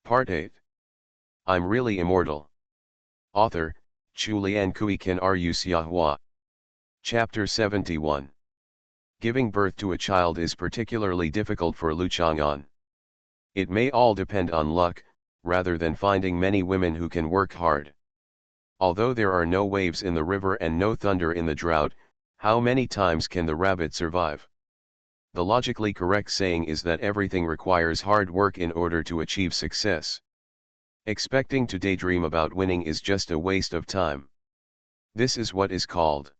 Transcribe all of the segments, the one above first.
Part 8. I'm Really Immortal. Author, Chulian Kuikan Rusiahua. Chapter 71. Giving birth to a child is particularly difficult for Lu Chang'an. It may all depend on luck, rather than finding many women who can work hard. Although there are no waves in the river and no thunder in the drought, how many times can the rabbit survive? The logically correct saying is that everything requires hard work in order to achieve success. Expecting to daydream about winning is just a waste of time. This is what is called.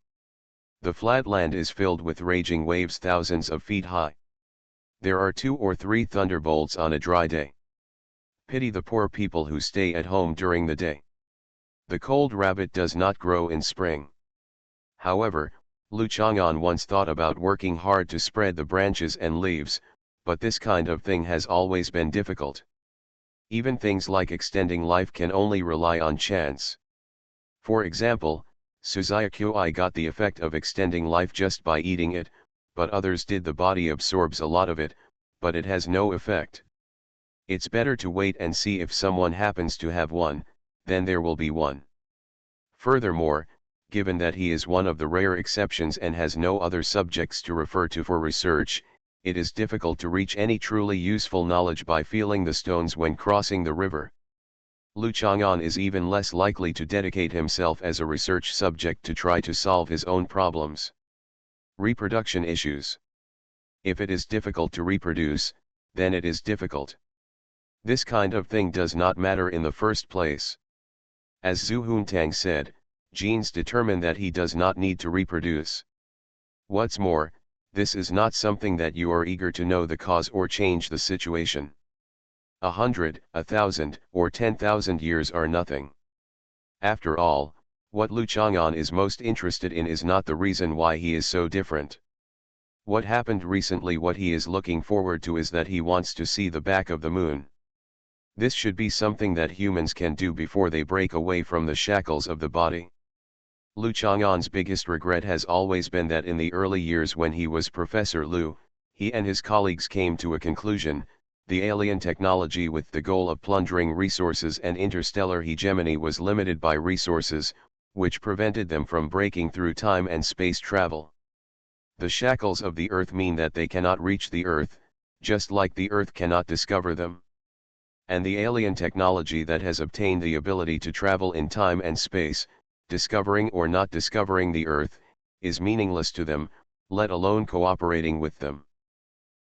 The flat land is filled with raging waves thousands of feet high. There are 2 or 3 thunderbolts on a dry day. Pity the poor people who stay at home during the day. The cold rabbit does not grow in spring. However, Lu Chang'an once thought about working hard to spread the branches and leaves, but this kind of thing has always been difficult. Even things like extending life can only rely on chance. For example, Suzayakuai got the effect of extending life just by eating it, but others did. The body absorbs a lot of it, but it has no effect. It's better to wait and see if someone happens to have one, then there will be one. Furthermore, given that he is one of the rare exceptions and has no other subjects to refer to for research, it is difficult to reach any truly useful knowledge by feeling the stones when crossing the river. Lu Chang'an is even less likely to dedicate himself as a research subject to try to solve his own problems. Reproduction issues. If it is difficult to reproduce, then it is difficult. This kind of thing does not matter in the first place. As Zhu Huntang said, genes determine that he does not need to reproduce. What's more, this is not something that you are eager to know the cause or change the situation. 100, 1,000, or 10,000 years are nothing. After all, what Lu Chang'an is most interested in is not the reason why he is so different. What happened recently, what he is looking forward to is that he wants to see the back of the moon. This should be something that humans can do before they break away from the shackles of the body. Lu Chang'an's biggest regret has always been that in the early years when he was Professor Lu, he and his colleagues came to a conclusion: the alien technology with the goal of plundering resources and interstellar hegemony was limited by resources, which prevented them from breaking through time and space travel. The shackles of the Earth mean that they cannot reach the Earth, just like the Earth cannot discover them. And the alien technology that has obtained the ability to travel in time and space, discovering or not discovering the Earth, is meaningless to them, let alone cooperating with them.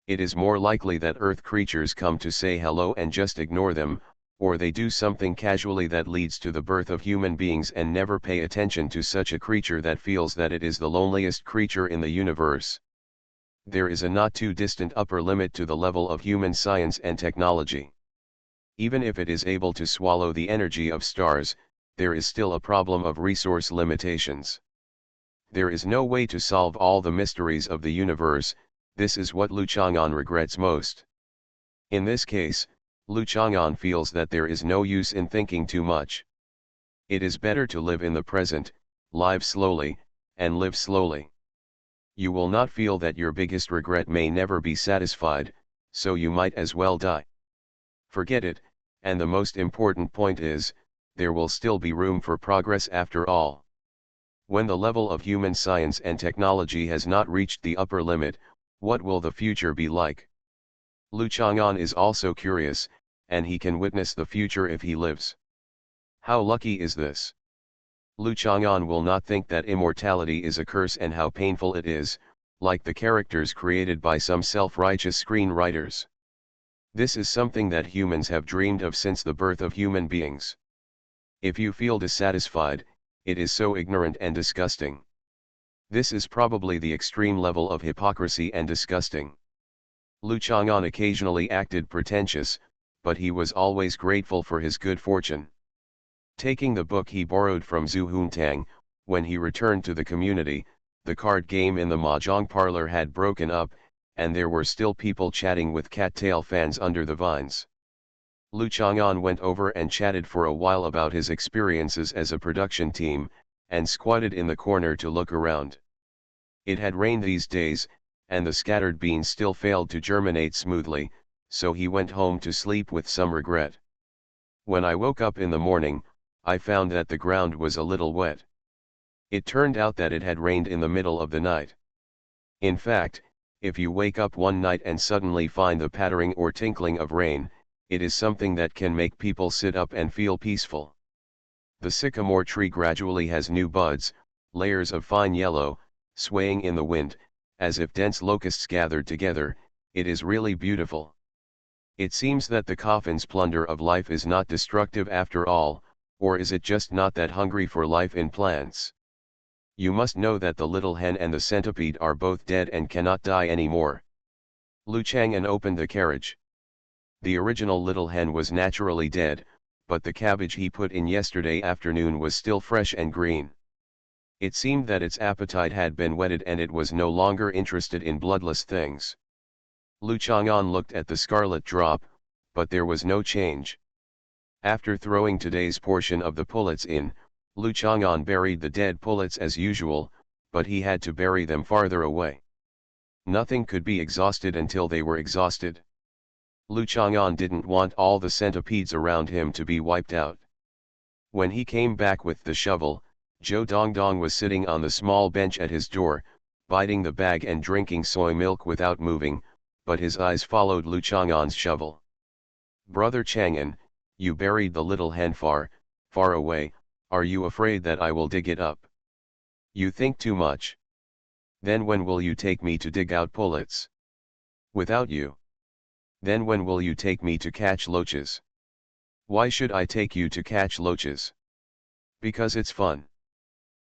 It is more likely that Earth creatures come to say hello and just ignore them, or they do something casually that leads to the birth of human beings and never pay attention to such a creature that feels that it is the loneliest creature in the universe. There is a not too distant upper limit to the level of human science and technology. Even if it is able to swallow the energy of stars, there is still a problem of resource limitations. There is no way to solve all the mysteries of the universe. This is what Lu Chang'an regrets most. In this case, Lu Chang'an feels that there is no use in thinking too much. It is better to live in the present, live slowly, and live slowly. You will not feel that your biggest regret may never be satisfied, so you might as well die. Forget it, and the most important point is, there will still be room for progress after all. When the level of human science and technology has not reached the upper limit, what will the future be like? Lu Chang'an is also curious, and he can witness the future if he lives. How lucky is this? Lu Chang'an will not think that immortality is a curse and how painful it is, like the characters created by some self-righteous screenwriters. This is something that humans have dreamed of since the birth of human beings. If you feel dissatisfied, it is so ignorant and disgusting. This is probably the extreme level of hypocrisy and disgusting. Lu Chang'an occasionally acted pretentious, but he was always grateful for his good fortune. Taking the book he borrowed from Zhu Huntang, when he returned to the community, the card game in the mahjong parlor had broken up, and there were still people chatting with cattail fans under the vines. Lu Chang'an went over and chatted for a while about his experiences as a production team, and squatted in the corner to look around. It had rained these days, and the scattered beans still failed to germinate smoothly, so he went home to sleep with some regret. When I woke up in the morning, I found that the ground was a little wet. It turned out that it had rained in the middle of the night. In fact, if you wake up one night and suddenly find the pattering or tinkling of rain, it is something that can make people sit up and feel peaceful. The sycamore tree gradually has new buds, layers of fine yellow, swaying in the wind, as if dense locusts gathered together. It is really beautiful. It seems that the coffin's plunder of life is not destructive after all, or is it just not that hungry for life in plants? You must know that the little hen and the centipede are both dead and cannot die anymore. Lu Chang'an opened the carriage. The original little hen was naturally dead, but the cabbage he put in yesterday afternoon was still fresh and green. It seemed that its appetite had been whetted and it was no longer interested in bloodless things. Lu Chang'an looked at the scarlet drop, but there was no change. After throwing today's portion of the pullets in, Lu Chang'an buried the dead pullets as usual, but he had to bury them farther away. Nothing could be exhausted until they were exhausted. Lu Chang'an didn't want all the centipedes around him to be wiped out. When he came back with the shovel, Zhou Dongdong was sitting on the small bench at his door, biting the bag and drinking soy milk without moving, but his eyes followed Lu Chang'an's shovel. "Brother Chang'an, you buried the little hen far, far away. Are you afraid that I will dig it up? You think too much. Then when will you take me to dig out pullets? Without you. Then when will you take me to catch loaches? Why should I take you to catch loaches? Because it's fun."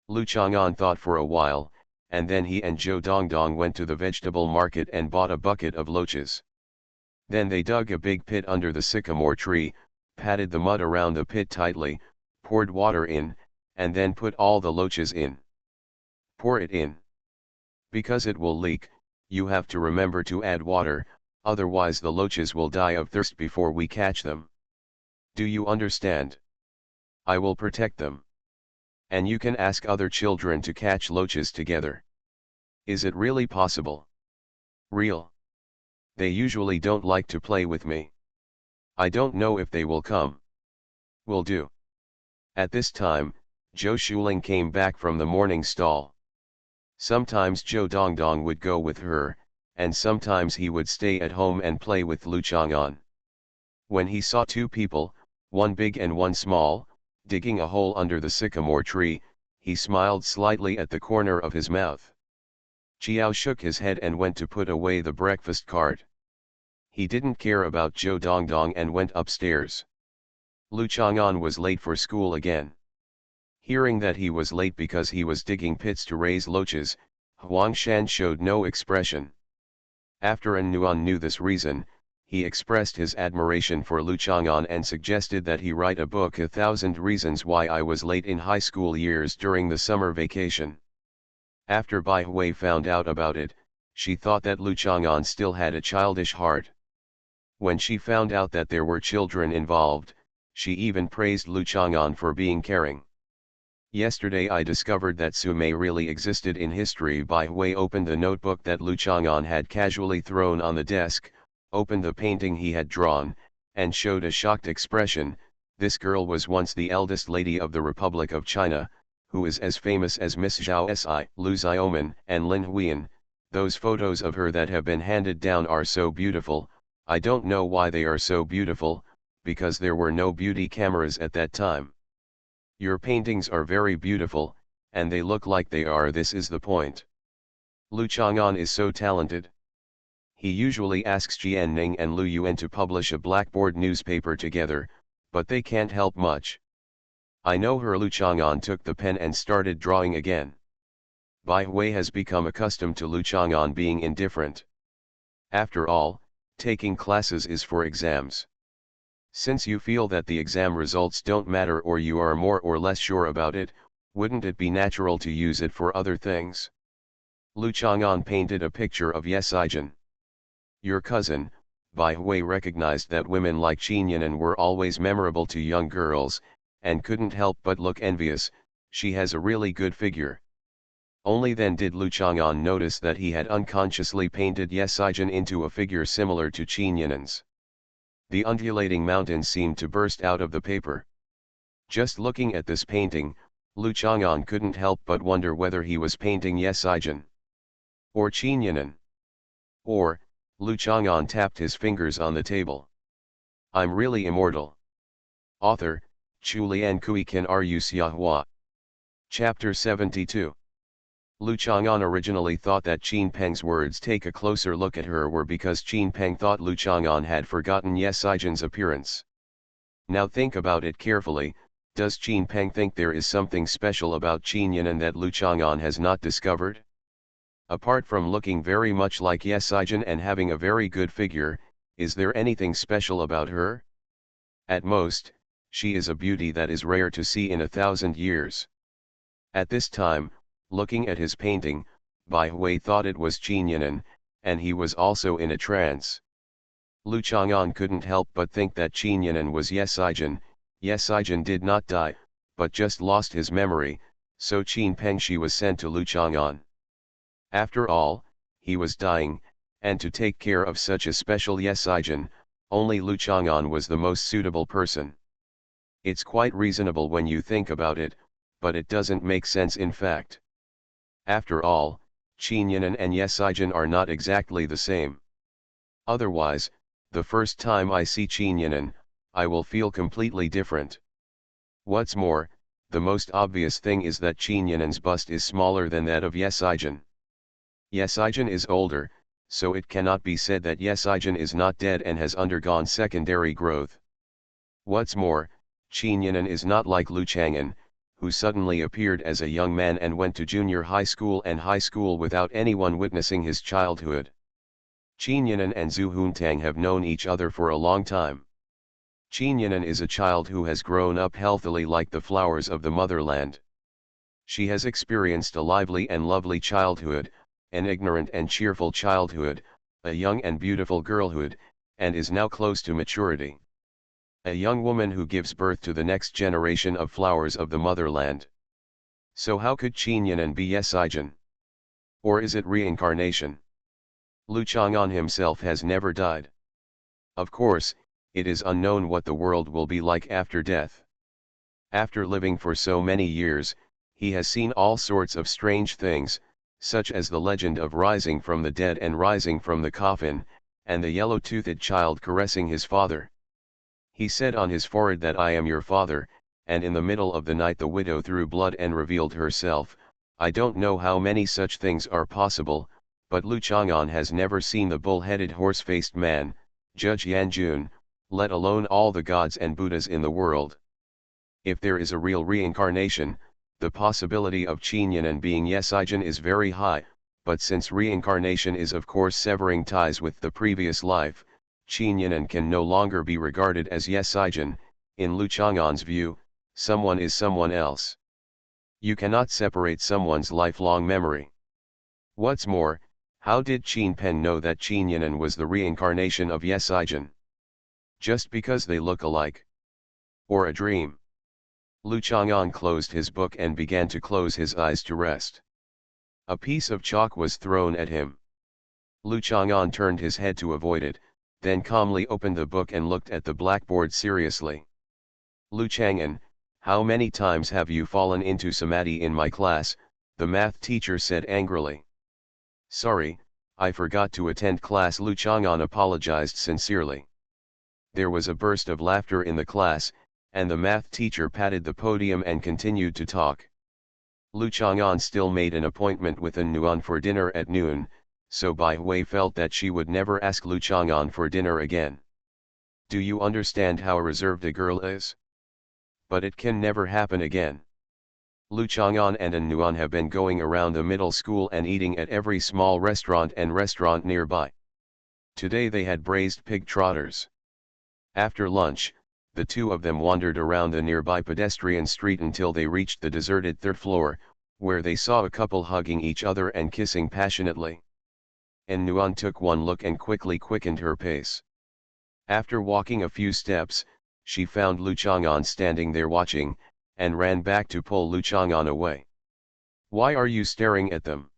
Lu Chang'an thought for a while, and then he and Zhou Dongdong went to the vegetable market and bought a bucket of loaches. Then they dug a big pit under the sycamore tree, patted the mud around the pit tightly, poured water in, and then put all the loaches in. Pour it in. Because it will leak, you have to remember to add water, otherwise the loaches will die of thirst before we catch them. Do you understand? I will protect them. And you can ask other children to catch loaches together. Is it really possible? Real. They usually don't like to play with me. I don't know if they will come. Will do. At this time, Zhou Shuling came back from the morning stall. Sometimes Zhou Dongdong would go with her, and sometimes he would stay at home and play with Lu Chang'an. When he saw two people, one big and one small, digging a hole under the sycamore tree, he smiled slightly at the corner of his mouth. Chiao shook his head and went to put away the breakfast cart. He didn't care about Zhou Dongdong and went upstairs. Lu Chang'an was late for school again. Hearing that he was late because he was digging pits to raise loaches, Huang Shan showed no expression. After An Nuan knew this reason, he expressed his admiration for Lu Chang'an and suggested that he write a book, 1,000 Reasons Why I Was Late in High School Years during the summer vacation. After Bai Hui found out about it, she thought that Lu Chang'an still had a childish heart. When she found out that there were children involved, she even praised Lu Chang'an for being caring. Yesterday I discovered that Sumei really existed in history. Bai Hui opened the notebook that Lu Chang'an had casually thrown on the desk, opened the painting he had drawn, and showed a shocked expression. This girl was once the eldest lady of the Republic of China, who is as famous as Miss Zhao Si, Lu Xiaoman, and Lin Huiyan. Those photos of her that have been handed down are so beautiful. I don't know why they are so beautiful, because there were no beauty cameras at that time. Your paintings are very beautiful, and they look like they are. This is the point. Lu Chang'an is so talented. He usually asks Jian Ning and Lu Yuan to publish a blackboard newspaper together, but they can't help much. I know her. Lu Chang'an took the pen and started drawing again. Bai Hui has become accustomed to Lu Chang'an being indifferent. After all, taking classes is for exams. Since you feel that the exam results don't matter or you are more or less sure about it, wouldn't it be natural to use it for other things? Lu Chang'an painted a picture of Ye Sijin. Your cousin. Bai Hui recognized that women like Qin Yanan were always memorable to young girls, and couldn't help but look envious. She has a really good figure. Only then did Lu Chang'an notice that he had unconsciously painted Ye Sijin into a figure similar to Qin Yanan's. The undulating mountains seemed to burst out of the paper. Just looking at this painting, Lu Chang'an couldn't help but wonder whether he was painting Yesijin or Qinyanan. Or, Lu Chang'an tapped his fingers on the table. I'm really immortal. Author, Chu Lian Kui Kan Ru Xiahua. Chapter 72. Lu Chang'an originally thought that Qin Peng's words "take a closer look at her" were because Qin Peng thought Lu Chang'an had forgotten Yesijin's appearance. Now think about it carefully. Does Qin Peng think there is something special about Qinyanan that Lu Chang'an has not discovered? Apart from looking very much like Yesijin and having a very good figure, is there anything special about her? At most, she is a beauty that is rare to see in 1,000 years. At this time, looking at his painting, Bai Hui thought it was Qinyanan, and he was also in a trance. Lu Chang'an couldn't help but think that Qinyanan was Yesijin. Yesijin did not die, but just lost his memory, so Qin Peng she was sent to Lu Chang'an. After all, he was dying, and to take care of such a special Yesijin, only Lu Chang'an was the most suitable person. It's quite reasonable when you think about it, but it doesn't make sense in fact. After all, Qinyanan and Yesijin are not exactly the same. Otherwise, the first time I see Qinyanan, I will feel completely different. What's more, the most obvious thing is that Qinyanan's bust is smaller than that of Yesijin. Yesijin is older, so it cannot be said that Yesijin is not dead and has undergone secondary growth. What's more, Qinyanan is not like Lu Chang'an, who suddenly appeared as a young man and went to junior high school and high school without anyone witnessing his childhood. Qinyanan and Zhu Huntang have known each other for a long time. Qinyanan is a child who has grown up healthily like the flowers of the motherland. She has experienced a lively and lovely childhood, an ignorant and cheerful childhood, a young and beautiful girlhood, and is now close to maturity. A young woman who gives birth to the next generation of flowers of the motherland. So how could Qinyanan be Yesijin? Or is it reincarnation? Lu Chang'an himself has never died. Of course, it is unknown what the world will be like after death. After living for so many years, he has seen all sorts of strange things, such as the legend of rising from the dead and rising from the coffin, and the yellow-toothed child caressing his father. He said on his forehead that I am your father, and in the middle of the night the widow threw blood and revealed herself. I don't know how many such things are possible, but Lu Chang'an has never seen the bull-headed horse-faced man, Judge Yanjun, let alone all the gods and Buddhas in the world. If there is a real reincarnation, the possibility of Qinyanan being Yesijin is very high, but since reincarnation is of course severing ties with the previous life, Qinyanan can no longer be regarded as Yesijin. In Lu Chang'an's view, someone is someone else. You cannot separate someone's lifelong memory. What's more, how did Qin Peng know that Qinyanan was the reincarnation of Yesijin? Just because they look alike? Or a dream? Lu Chang'an closed his book and began to close his eyes to rest. A piece of chalk was thrown at him. Lu Chang'an turned his head to avoid it, then calmly opened the book and looked at the blackboard seriously. Lu Chang'an, how many times have you fallen into samadhi in my class? The math teacher said angrily. Sorry, I forgot to attend class. Lu Chang'an apologized sincerely. There was a burst of laughter in the class, and the math teacher patted the podium and continued to talk. Lu Chang'an still made an appointment with An Nuan for dinner at noon, so Bai Hui felt that she would never ask Lu Chang'an for dinner again. Do you understand how reserved a girl is? But it can never happen again. Lu Chang'an and An Nuan have been going around the middle school and eating at every small restaurant and restaurant nearby. Today they had braised pig trotters. After lunch, the two of them wandered around the nearby pedestrian street until they reached the deserted third floor, where they saw a couple hugging each other and kissing passionately. An Nuan took one look and quickly quickened her pace. After walking a few steps, she found Lu Chang'an standing there watching, and ran back to pull Lu Chang'an away. Why are you staring at them?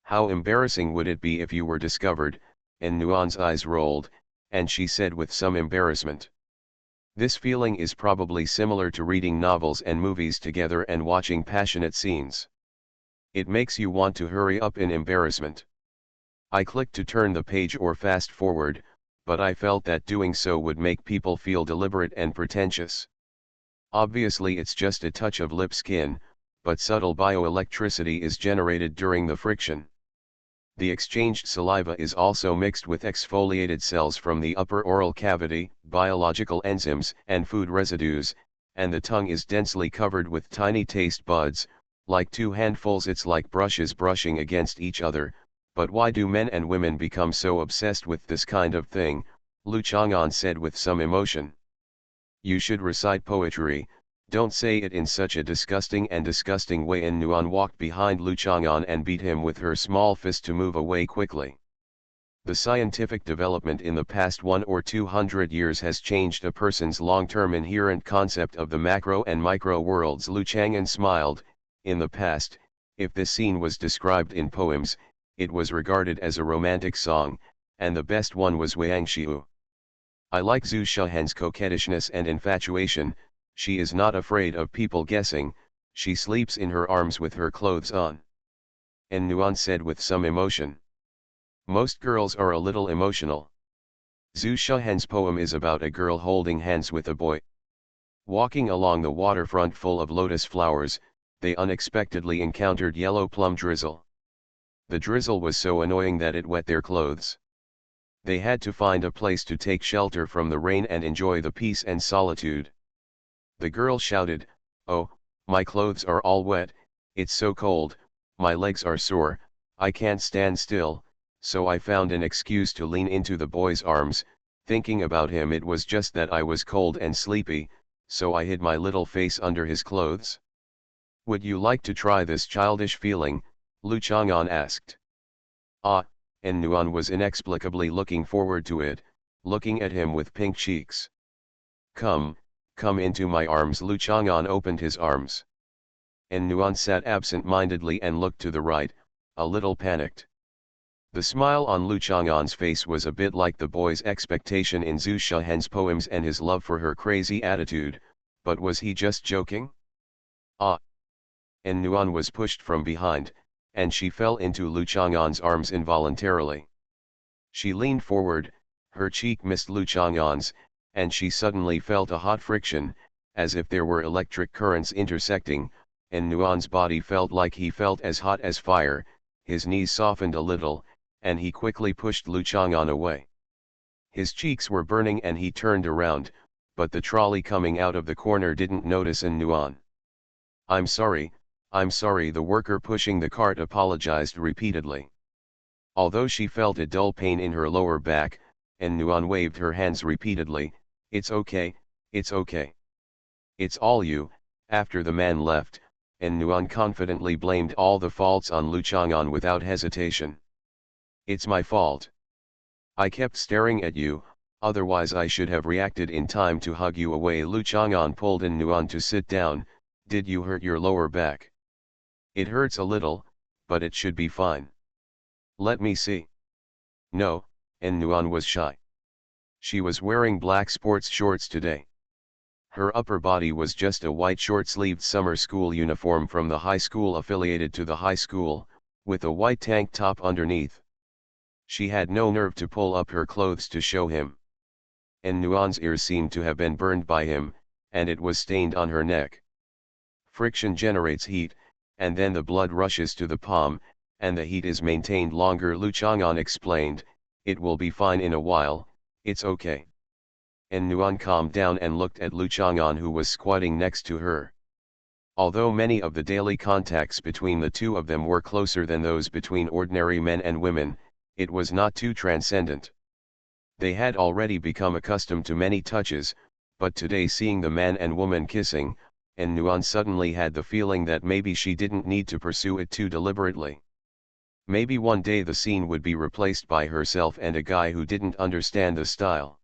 How embarrassing would it be if you were discovered? An Nuan's eyes rolled, and she said with some embarrassment. This feeling is probably similar to reading novels and movies together and watching passionate scenes. It makes you want to hurry up in embarrassment. I clicked to turn the page or fast forward, but I felt that doing so would make people feel deliberate and pretentious. Obviously it's just a touch of lip skin, but subtle bioelectricity is generated during the friction. The exchanged saliva is also mixed with exfoliated cells from the upper oral cavity, biological enzymes and food residues, and the tongue is densely covered with tiny taste buds, like two handfuls. It's like brushes brushing against each other. But why do men and women become so obsessed with this kind of thing? Lu Chang'an said with some emotion. You should recite poetry, don't say it in such a disgusting way. And Nuan walked behind Lu Chang'an and beat him with her small fist to move away quickly. The scientific development in the past 100 or 200 years has changed a person's long-term inherent concept of the macro and micro worlds. Lu Chang'an smiled. In the past, if this scene was described in poems, it was regarded as a romantic song, and the best one was Wang Xiu. I like Zhu Shahan's coquettishness and infatuation. She is not afraid of people guessing, she sleeps in her arms with her clothes on. And Nuan said with some emotion. Most girls are a little emotional. Zhu Shahan's poem is about a girl holding hands with a boy. Walking along the waterfront full of lotus flowers, they unexpectedly encountered yellow plum drizzle. The drizzle was so annoying that it wet their clothes. They had to find a place to take shelter from the rain and enjoy the peace and solitude. The girl shouted, "Oh, my clothes are all wet, it's so cold, my legs are sore, I can't stand still." So I found an excuse to lean into the boy's arms. Thinking about him, it was just that I was cold and sleepy, so I hid my little face under his clothes. Would you like to try this childish feeling? Lu Chang'an asked. Ah, and Nuan was inexplicably looking forward to it, looking at him with pink cheeks. Come into my arms." Lu Chang'an opened his arms. And Nuan sat absent-mindedly and looked to the right, a little panicked. The smile on Lu Chang'an's face was a bit like the boy's expectation in Zhu Shahan's poems and his love for her crazy attitude, but was he just joking? Ah! And Nuan was pushed from behind, and she fell into Lu Chang'an's arms involuntarily. She leaned forward, her cheek missed Lu Chang'an's, and she suddenly felt a hot friction, as if there were electric currents intersecting, and Nuan's body felt like he felt as hot as fire. His knees softened a little, and he quickly pushed Lu Chang'an away. His cheeks were burning and he turned around, but the trolley coming out of the corner didn't notice Nuan. I'm sorry," the worker pushing the cart apologized repeatedly. Although she felt a dull pain in her lower back, and Nuan waved her hands repeatedly, "It's okay, it's okay. It's all you." After the man left, and Nuan confidently blamed all the faults on Lu Chang'an without hesitation. "It's my fault. I kept staring at you, otherwise I should have reacted in time to hug you away." Lu Chang'an pulled Nuan to sit down. "Did you hurt your lower back?" "It hurts a little, but it should be fine." "Let me see." "No," and Nuan was shy. She was wearing black sports shorts today. Her upper body was just a white short-sleeved summer school uniform from the high school affiliated to the high school, with a white tank top underneath. She had no nerve to pull up her clothes to show him. And Nuan's ears seemed to have been burned by him, and it was stained on her neck. Friction generates heat, and then the blood rushes to the palm, and the heat is maintained longer. Lu Chang'an explained, "It will be fine in a while, it's okay." And Nuan calmed down and looked at Lu Chang'an, who was squatting next to her. Although many of the daily contacts between the two of them were closer than those between ordinary men and women, it was not too transcendent. They had already become accustomed to many touches, but today, seeing the man and woman kissing, and Nuan suddenly had the feeling that maybe she didn't need to pursue it too deliberately. Maybe one day the scene would be replaced by herself and a guy who didn't understand the style.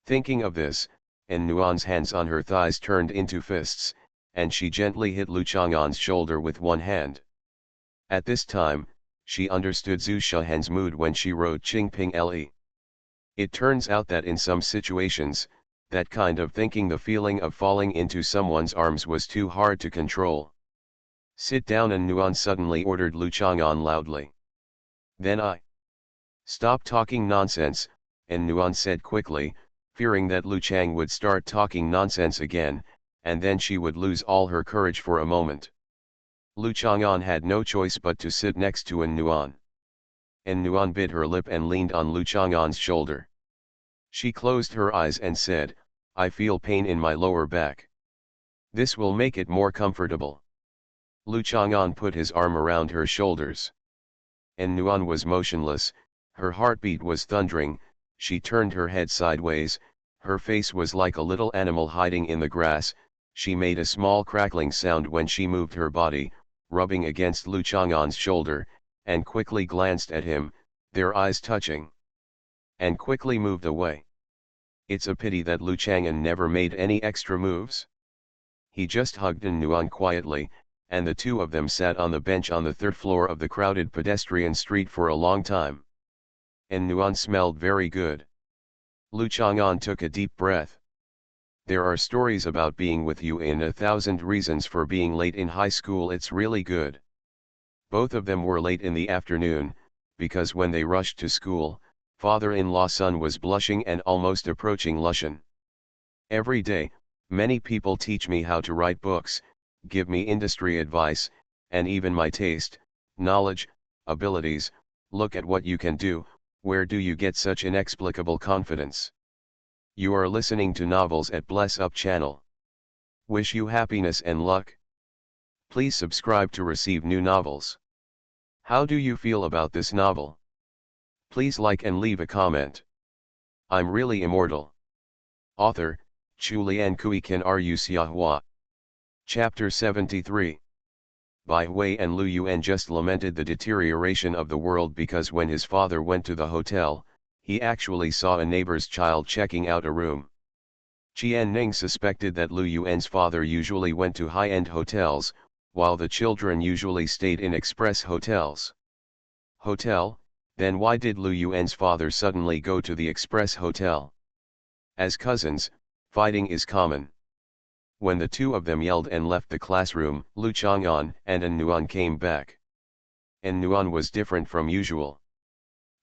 Thinking of this, and Nuan's hands on her thighs turned into fists, and she gently hit Lu Chang'an's shoulder with one hand. At this time, she understood Zhu Shahan's mood when she wrote Qingping Le. It turns out that in some situations, that kind of thinking, the feeling of falling into someone's arms, was too hard to control. "Sit down," and Nuan suddenly ordered Lu Chang'an loudly. "Then I." "Stop talking nonsense," and Nuan said quickly, fearing that Lu Chang would start talking nonsense again, and then she would lose all her courage for a moment. Lu Chang'an had no choice but to sit next to Nuan. And Nuan bit her lip and leaned on Lu Chang'an's shoulder. She closed her eyes and said, "I feel pain in my lower back. This will make it more comfortable." Lu Chang'an put his arm around her shoulders. And Nuan was motionless, her heartbeat was thundering, she turned her head sideways, her face was like a little animal hiding in the grass, she made a small crackling sound when she moved her body, rubbing against Lu Chang'an's shoulder, and quickly glanced at him, their eyes touching. And quickly moved away. It's a pity that Lu Chang'an never made any extra moves. He just hugged Nuan quietly, and the two of them sat on the bench on the third floor of the crowded pedestrian street for a long time. And Nuan smelled very good. Lu Chang'an took a deep breath. "There are stories about being with you in 1,000 Reasons for Being Late in high school. It's really good." Both of them were late in the afternoon, because when they rushed to school, father-in-law Sun was blushing and almost approaching Lushan. "Every day, many people teach me how to write books, give me industry advice, and even my taste, knowledge, abilities. Look at what you can do, where do you get such inexplicable confidence?" You are listening to Novels at Bless Up channel. Wish you happiness and luck. Please subscribe to receive new novels. How do you feel about this novel? Please like and leave a comment. I'm really immortal. Author, Chulian Kui Kan Ru Xiahua. Chapter 73. Bai Hui and Lu Yuan just lamented the deterioration of the world because when his father went to the hotel, he actually saw a neighbor's child checking out a room. Qian Ning suspected that Lu Yuan's father usually went to high-end hotels, while the children usually stayed in express hotels. Hotel, then why did Lu Yuan's father suddenly go to the express hotel? As cousins, fighting is common. When the two of them yelled and left the classroom, Lu Chang'an and Nuan came back. And Nuan was different from usual.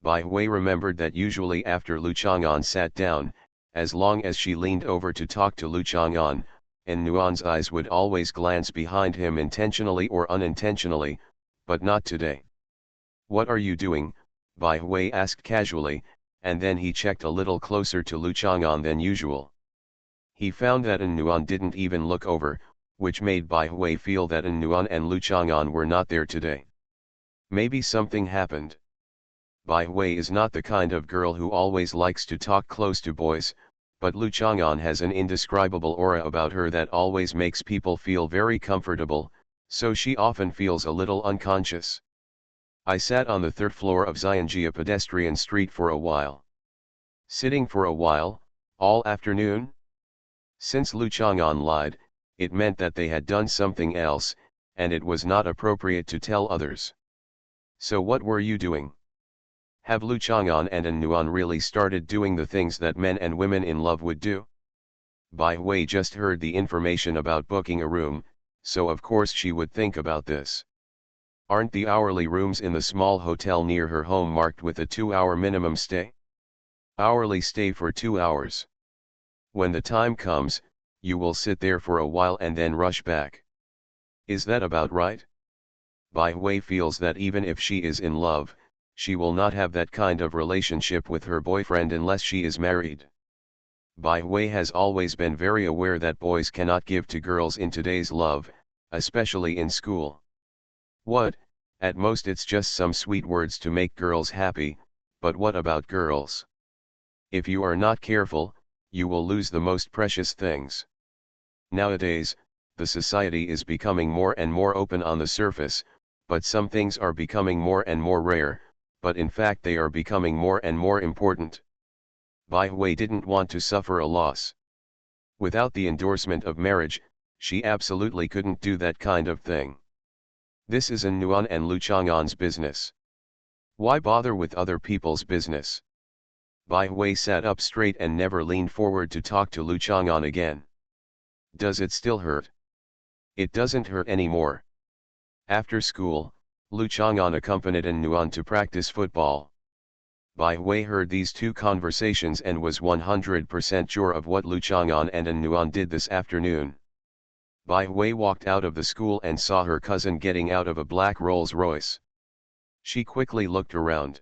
Bai Hui remembered that usually after Lu Chang'an sat down, as long as she leaned over to talk to Lu Chang'an, and Nuan's eyes would always glance behind him intentionally or unintentionally, but not today. "What are you doing?" Bai Hui asked casually, and then he checked a little closer to Lu Chang'an than usual. He found that Nuan didn't even look over, which made Bai Hui feel that Nuan and Lu Chang'an were not there today. Maybe something happened. Bai Hui is not the kind of girl who always likes to talk close to boys, but Lu Chang'an has an indescribable aura about her that always makes people feel very comfortable, so she often feels a little unconscious. "I sat on the third floor of Xianjia pedestrian street for a while." Sitting for a while, all afternoon? Since Lu Chang'an lied, it meant that they had done something else, and it was not appropriate to tell others. "So what were you doing?" Have Lu Chang'an and Nuan really started doing the things that men and women in love would do? Bai Hui just heard the information about booking a room, so of course she would think about this. Aren't the hourly rooms in the small hotel near her home marked with a 2-hour minimum stay? Hourly stay for 2 hours. When the time comes, you will sit there for a while and then rush back. Is that about right? Bai Hui feels that even if she is in love, she will not have that kind of relationship with her boyfriend unless she is married. Bai Hui has always been very aware that boys cannot give to girls in today's love, especially in school. What, at most it's just some sweet words to make girls happy, but what about girls? If you are not careful, you will lose the most precious things. Nowadays, the society is becoming more and more open on the surface, but some things are becoming more and more rare, but in fact they are becoming more and more important. Bai Hui didn't want to suffer a loss. Without the endorsement of marriage, she absolutely couldn't do that kind of thing. This is Nuan and Lu Chang'an's business. Why bother with other people's business? Bai Hui sat up straight and never leaned forward to talk to Lu Chang'an again. Does it still hurt? It doesn't hurt anymore. After school, Lu Chang'an accompanied An Nuan to practice football. Bai Hui heard these two conversations and was 100% sure of what Lu Chang'an and An Nuan did this afternoon. Bai Hui walked out of the school and saw her cousin getting out of a black Rolls-Royce. She quickly looked around.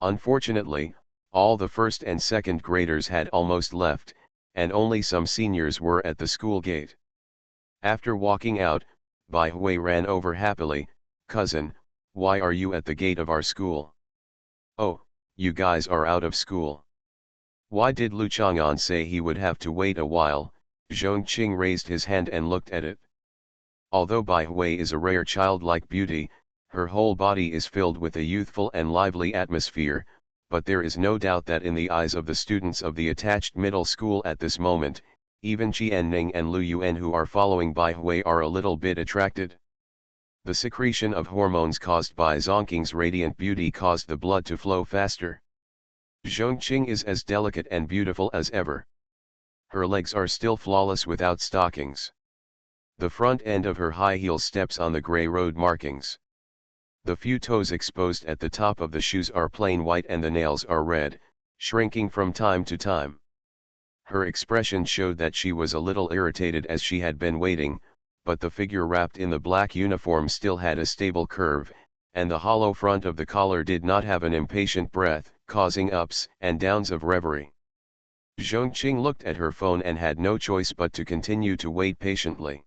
Unfortunately, all the first and second graders had almost left, and only some seniors were at the school gate. After walking out, Bai Hui ran over happily. "Cousin, why are you at the gate of our school?" "Oh, you guys are out of school." "Why did Lu Chang'an say he would have to wait a while?" Zhongqing raised his hand and looked at it. Although Bai Hui is a rare childlike beauty, her whole body is filled with a youthful and lively atmosphere, but there is no doubt that in the eyes of the students of the attached middle school at this moment, even Qianning and Lu Yuan who are following Bai Hui are a little bit attracted. The secretion of hormones caused by Zhongqing's radiant beauty caused the blood to flow faster. Zhongqing is as delicate and beautiful as ever. Her legs are still flawless without stockings. The front end of her high heels steps on the gray road markings. The few toes exposed at the top of the shoes are plain white and the nails are red, shrinking from time to time. Her expression showed that she was a little irritated as she had been waiting, but the figure wrapped in the black uniform still had a stable curve, and the hollow front of the collar did not have an impatient breath, causing ups and downs of reverie. Zhongqing looked at her phone and had no choice but to continue to wait patiently.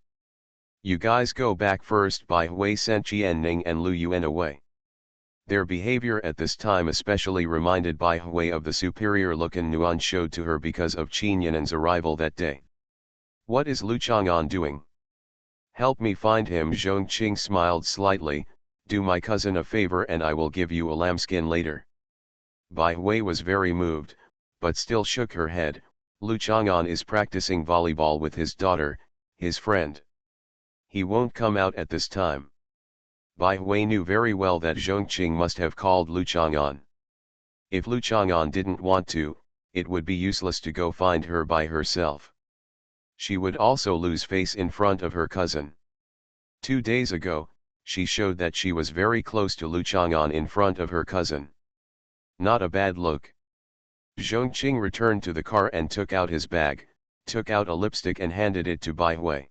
"You guys go back first." Bai Hui sent Qianning and Lu Yuan away. Their behavior at this time especially reminded Bai Hui of the superior look An Nuan showed to her because of Qianyan's arrival that day. "What is Lu Chang'an doing?" "Help me find him." Zhongqing smiled slightly. "Do my cousin a favor and I will give you a lambskin later." Bai Hui was very moved, but still shook her head. "Lu Chang'an is practicing volleyball with his daughter, his friend. He won't come out at this time." Bai Hui knew very well that Zhongqing must have called Lu Chang'an. If Lu Chang'an didn't want to, it would be useless to go find her by herself. She would also lose face in front of her cousin. 2 days ago, she showed that she was very close to Lu Chang'an in front of her cousin. Not a bad look. Zhongqing returned to the car and took out his bag, took out a lipstick and handed it to Bai Hui.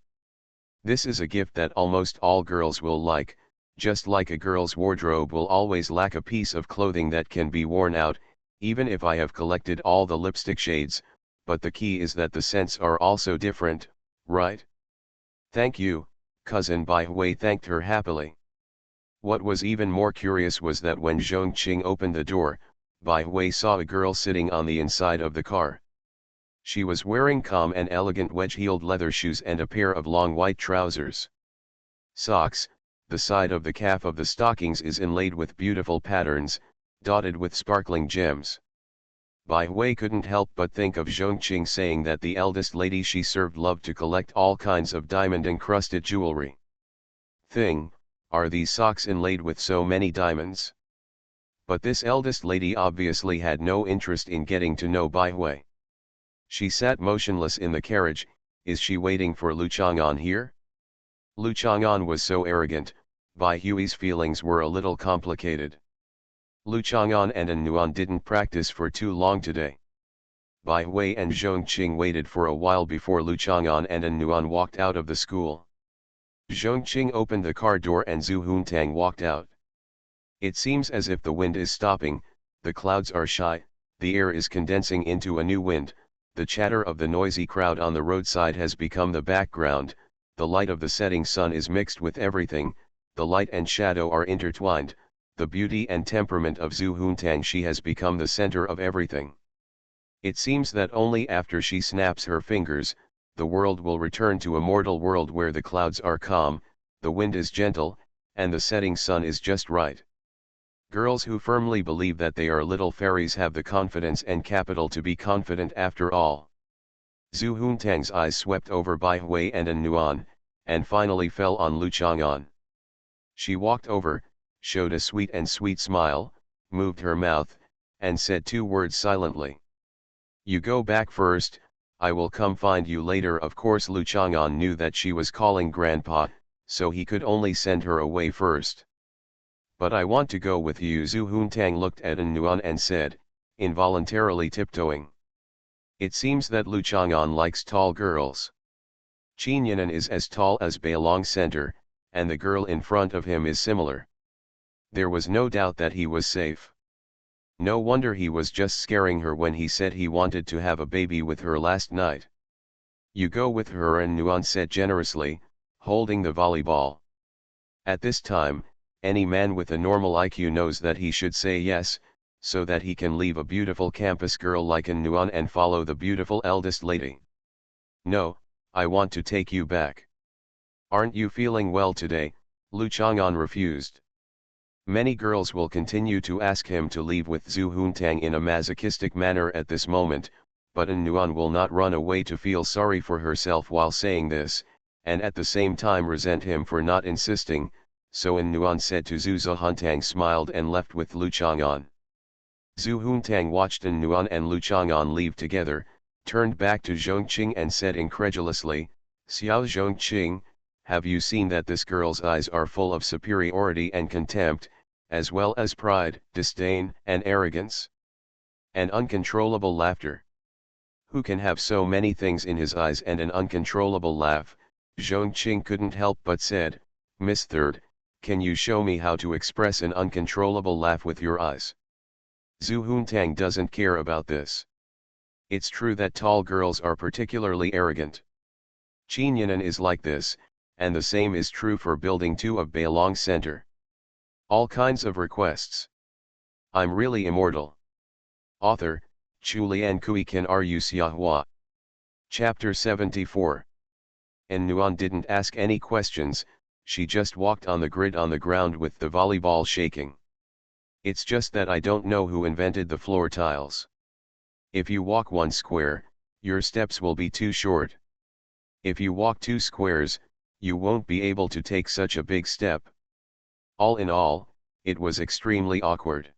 "This is a gift that almost all girls will like, just like a girl's wardrobe will always lack a piece of clothing that can be worn out, even if I have collected all the lipstick shades, but the key is that the scents are also different, right?" "Thank you, cousin." Bai Hui thanked her happily. What was even more curious was that when Zhongqing opened the door, Bai Hui saw a girl sitting on the inside of the car. She was wearing calm and elegant wedge-heeled leather shoes and a pair of long white trousers. Socks. The side of the calf of the stockings is inlaid with beautiful patterns, dotted with sparkling gems. Bai Hui couldn't help but think of Zhongqing saying that the eldest lady she served loved to collect all kinds of diamond-encrusted jewelry. Are these socks inlaid with so many diamonds? But this eldest lady obviously had no interest in getting to know Bai Hui. She sat motionless in the carriage. Is she waiting for Lu Chang'an here? Lu Chang'an was so arrogant, Bai Hui's feelings were a little complicated. Lu Chang'an and An Nuan didn't practice for too long today. Bai Hui and Zhongqing waited for a while before Lu Chang'an and An Nuan walked out of the school. Zhongqing opened the car door and Zhu Huntang walked out. It seems as if the wind is stopping, the clouds are shy, the air is condensing into a new wind, the chatter of the noisy crowd on the roadside has become the background, the light of the setting sun is mixed with everything, the light and shadow are intertwined, the beauty and temperament of Zhu Huntang, she has become the center of everything. It seems that only after she snaps her fingers, the world will return to a mortal world where the clouds are calm, the wind is gentle, and the setting sun is just right. Girls who firmly believe that they are little fairies have the confidence and capital to be confident after all. Zhu Huntang's eyes swept over Bai Hui and An Nuan, and finally fell on Lu Chang'an. She walked over, showed a sweet smile, moved her mouth, and said 2 words silently. You go back first, I will come find you later. Of course Lu Chang'an knew that she was calling grandpa, so he could only send her away first. But I want to go with you. Zhu Huntang looked at An Nuan and said, involuntarily tiptoeing. It seems that Lu Chang'an likes tall girls. Qin Yanan is as tall as Beilong Center, and the girl in front of him is similar. There was no doubt that he was safe. No wonder he was just scaring her when he said he wanted to have a baby with her last night. You go with her, An Nuan said generously, holding the volleyball. At this time, any man with a normal IQ knows that he should say yes, so that he can leave a beautiful campus girl like An Nuan and follow the beautiful eldest lady. No, I want to take you back. Aren't you feeling well today? Lu Chang'an refused. Many girls will continue to ask him to leave with Zhu Huntang in a masochistic manner at this moment, but An Nuan will not run away to feel sorry for herself while saying this, and at the same time resent him for not insisting, so An Nuan said to Zhu Huntang, smiled and left with Lu Chang'an. Zhu Huntang watched An Nuan and Lu Chang'an leave together, turned back to Zhongqing and said incredulously, Xiao Zhongqing, have you seen that this girl's eyes are full of superiority and contempt, as well as pride, disdain, and arrogance? And uncontrollable laughter. Who can have so many things in his eyes and an uncontrollable laugh? Zhongqing couldn't help but said, Miss Third, can you show me how to express an uncontrollable laugh with your eyes? Zhu Huntang doesn't care about this. It's true that tall girls are particularly arrogant. Qin Yanan is like this, and the same is true for Building 2 of Beilong Center. All kinds of requests. I'm really immortal. Author, Chulian Kui Kan Ru Xiahua. Chapter 74. An Nuan didn't ask any questions, she just walked on the grid on the ground with the volleyball shaking. It's just that I don't know who invented the floor tiles. If you walk 1 square, your steps will be too short. If you walk 2 squares, you won't be able to take such a big step. All in all, it was extremely awkward.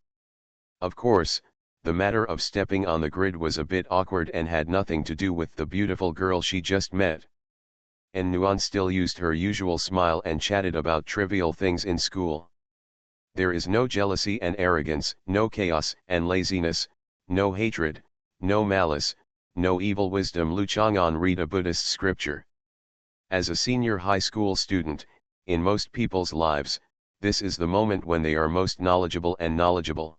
Of course, the matter of stepping on the grid was a bit awkward and had nothing to do with the beautiful girl she just met. An Nuan still used her usual smile and chatted about trivial things in school. There is no jealousy and arrogance, no chaos and laziness, no hatred, no malice, no evil wisdom. Lu Chang'an read a Buddhist scripture. As a senior high school student, in most people's lives, this is the moment when they are most knowledgeable and knowledgeable.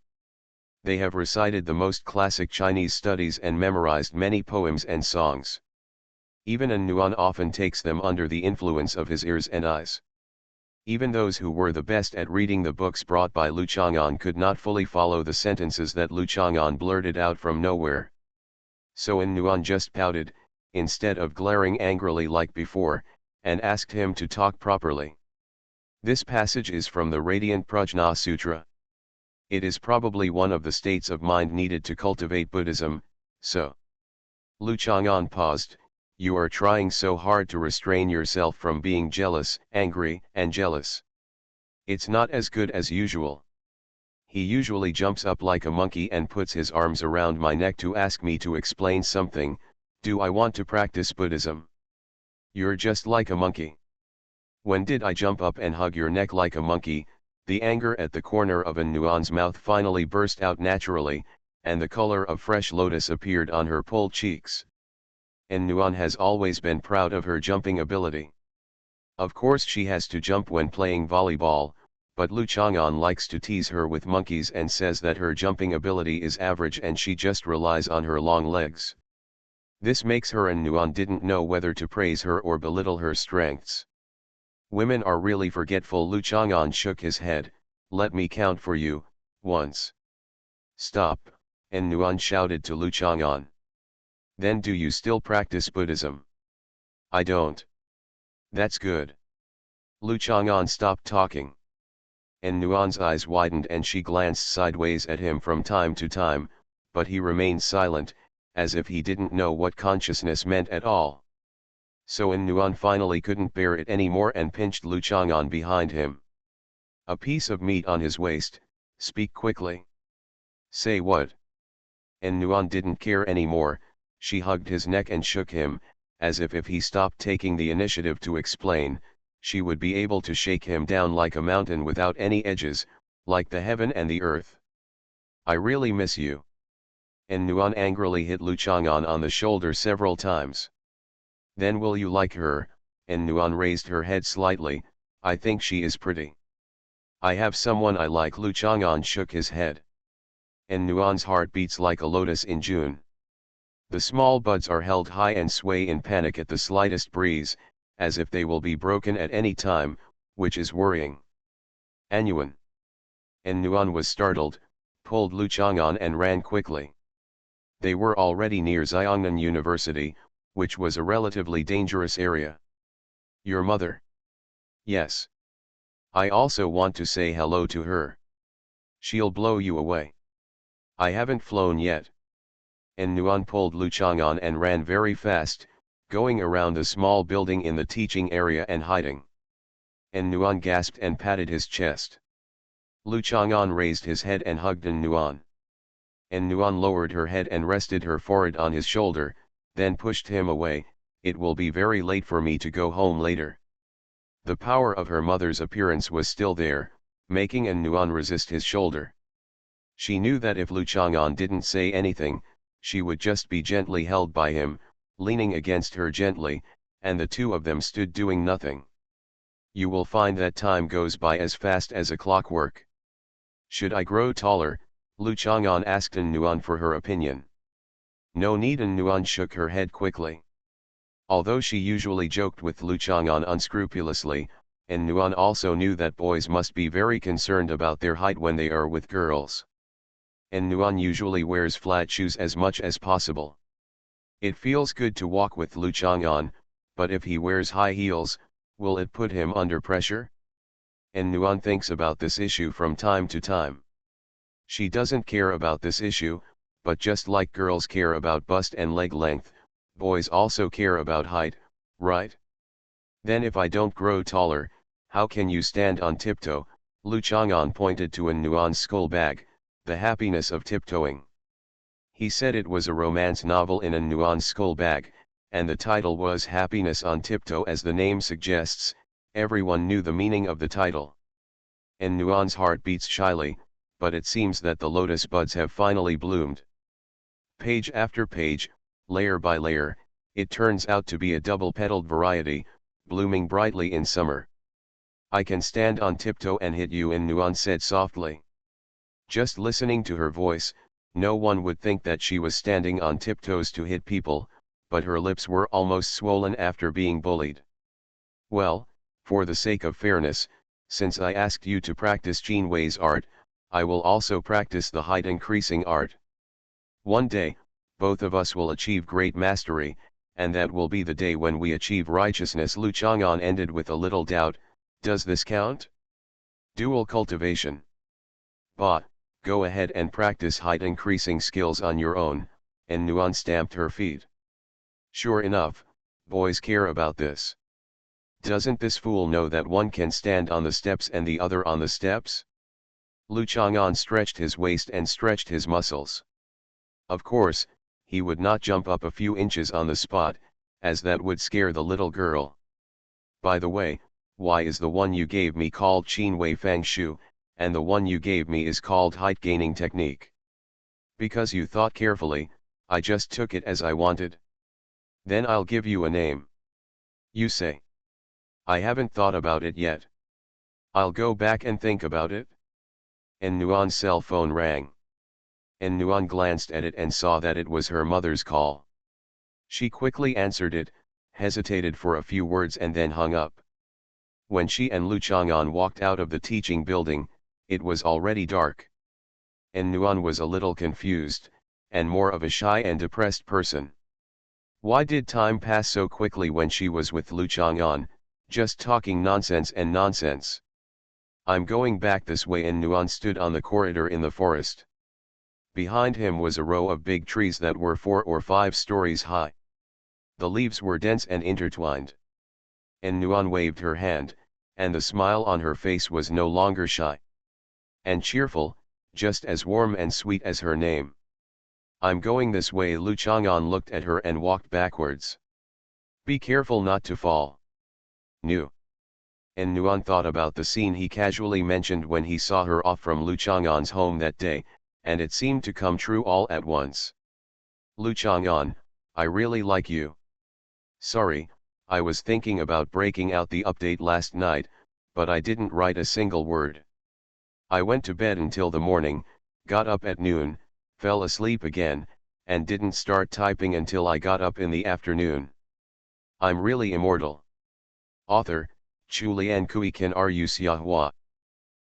They have recited the most classic Chinese studies and memorized many poems and songs. Even An Nuan often takes them under the influence of his ears and eyes. Even those who were the best at reading the books brought by Lu Chang'an could not fully follow the sentences that Lu Chang'an blurted out from nowhere. So An Nuan just pouted, instead of glaring angrily like before, and asked him to talk properly. This passage is from the Radiant Prajna Sutra. It is probably one of the states of mind needed to cultivate Buddhism, so. Lu Chang'an paused. You are trying so hard to restrain yourself from being jealous, angry, and jealous. It's not as good as usual. He usually jumps up like a monkey and puts his arms around my neck to ask me to explain something. Do I want to practice Buddhism? You're just like a monkey. When did I jump up and hug your neck like a monkey? The anger at the corner of An Nuan's mouth finally burst out naturally, and the color of fresh lotus appeared on her pulled cheeks. An Nuan has always been proud of her jumping ability. Of course she has to jump when playing volleyball, but Lu Chang'an likes to tease her with monkeys and says that her jumping ability is average and she just relies on her long legs. This makes her An Nuan didn't know whether to praise her or belittle her strengths. Women are really forgetful. Lu Chang'an shook his head. Let me count for you, once. Stop, An Nuan shouted to Lu Chang'an. Then do you still practice Buddhism? I don't. That's good. Lu Chang'an stopped talking. An Nuan's eyes widened and she glanced sideways at him from time to time, but he remained silent, as if he didn't know what consciousness meant at all. So An Nuan finally couldn't bear it anymore and pinched Lu Chang'an behind him. A piece of meat on his waist, speak quickly. Say what? And Nuan didn't care anymore. She hugged his neck and shook him, as if he stopped taking the initiative to explain, she would be able to shake him down like a mountain without any edges, like the heaven and the earth. I really miss you. And Nuan angrily hit Lu Chang'an on the shoulder several times. Then will you like her? And Nuan raised her head slightly. I think she is pretty. I have someone I like. Lu Chang'an shook his head. And Nuan's heart beats like a lotus in June. The small buds are held high and sway in panic at the slightest breeze, as if they will be broken at any time, which is worrying. Anyuan. And Nuan was startled, pulled Lu Chang'an and ran quickly. They were already near Xiongnan University, which was a relatively dangerous area. Your mother? Yes. I also want to say hello to her. She'll blow you away. I haven't flown yet. And Nuan pulled Lu Chang'an and ran very fast, going around a small building in the teaching area and hiding. And Nuan gasped and patted his chest. Lu Chang'an raised his head and hugged Nuan. And Nuan lowered her head and rested her forehead on his shoulder, then pushed him away. It will be very late for me to go home later. The power of her mother's appearance was still there, making Nuan resist his shoulder. She knew that if Lu Chang'an didn't say anything, she would just be gently held by him, leaning against her gently, and the two of them stood doing nothing. You will find that time goes by as fast as a clockwork. Should I grow taller? Lu Chang'an asked Nuan for her opinion. No need. Nuan shook her head quickly. Although she usually joked with Lu Chang'an unscrupulously, Nuan also knew that boys must be very concerned about their height when they are with girls. Nuan usually wears flat shoes as much as possible. It feels good to walk with Lu Chang'an, but if he wears high heels, will it put him under pressure? Nuan thinks about this issue from time to time. She doesn't care about this issue, but just like girls care about bust and leg length, boys also care about height, right? Then if I don't grow taller, how can you stand on tiptoe? Lu Chang'an pointed to Nuan's skull bag, the happiness of tiptoeing. He said it was a romance novel in Nuan's skull bag, and the title was Happiness on Tiptoe. As the name suggests, everyone knew the meaning of the title. Nuan's heart beats shyly, but it seems that the lotus buds have finally bloomed. Page after page, layer by layer, it turns out to be a double-petaled variety, blooming brightly in summer. I can stand on tiptoe and hit you, Nuan said softly. Just listening to her voice, no one would think that she was standing on tiptoes to hit people, but her lips were almost swollen after being bullied. Well, for the sake of fairness, since I asked you to practice Jin Wei's art, I will also practice the height increasing art. One day, both of us will achieve great mastery, and that will be the day when we achieve righteousness. Lu Chang'an ended with a little doubt. Does this count? Dual cultivation. Bah, go ahead and practice height increasing skills on your own, Nuan stamped her feet. Sure enough, boys care about this. Doesn't this fool know that one can stand on the steps and the other on the steps? Lu Chang'an stretched his waist and stretched his muscles. Of course, he would not jump up a few inches on the spot, as that would scare the little girl. By the way, why is the one you gave me called Qin Wei Fang Shu, and the one you gave me is called height gaining technique? Because you thought carefully, I just took it as I wanted. Then I'll give you a name. You say. I haven't thought about it yet. I'll go back and think about it. Nuan's cell phone rang. Nuan glanced at it and saw that it was her mother's call. She quickly answered it, hesitated for a few words and then hung up. When she and Lu Chang'an walked out of the teaching building, it was already dark. Nuan was a little confused, and more of a shy and depressed person. Why did time pass so quickly when she was with Lu Chang'an, just talking nonsense and nonsense? I'm going back this way. Nuan stood on the corridor in the forest. Behind him was a row of big trees that were 4 or 5 stories high. The leaves were dense and intertwined. Nuan waved her hand, and the smile on her face was no longer shy and cheerful, just as warm and sweet as her name. I'm going this way. Lu Chang'an looked at her and walked backwards. Be careful not to fall. Nu. And Nuan thought about the scene he casually mentioned when he saw her off from Lu Chang'an's home that day, and it seemed to come true all at once. Lu Chang'an, I really like you. Sorry, I was thinking about breaking out the update last night, but I didn't write a single word. I went to bed until the morning, got up at noon, fell asleep again, and didn't start typing until I got up in the afternoon. I'm really immortal. Author, Chulian Kui Kan Ru Xiahua.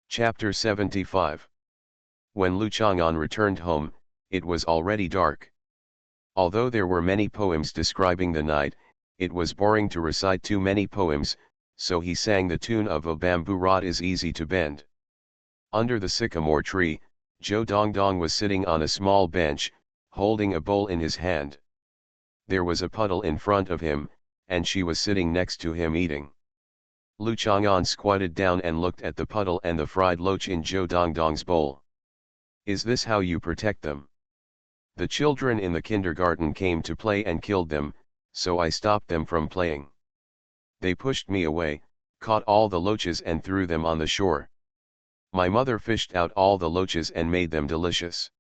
Chapter 75. When Lu Chang'an returned home, it was already dark. Although there were many poems describing the night, it was boring to recite too many poems, so he sang the tune of "A bamboo rod is easy to bend." Under the sycamore tree, Zhou Dongdong was sitting on a small bench, holding a bowl in his hand. There was a puddle in front of him, and she was sitting next to him eating. Lu Chang'an squatted down and looked at the puddle and the fried loach in Zhou Dongdong's bowl. Is this how you protect them? The children in the kindergarten came to play and killed them, so I stopped them from playing. They pushed me away, caught all the loaches and threw them on the shore. My mother fished out all the loaches and made them delicious.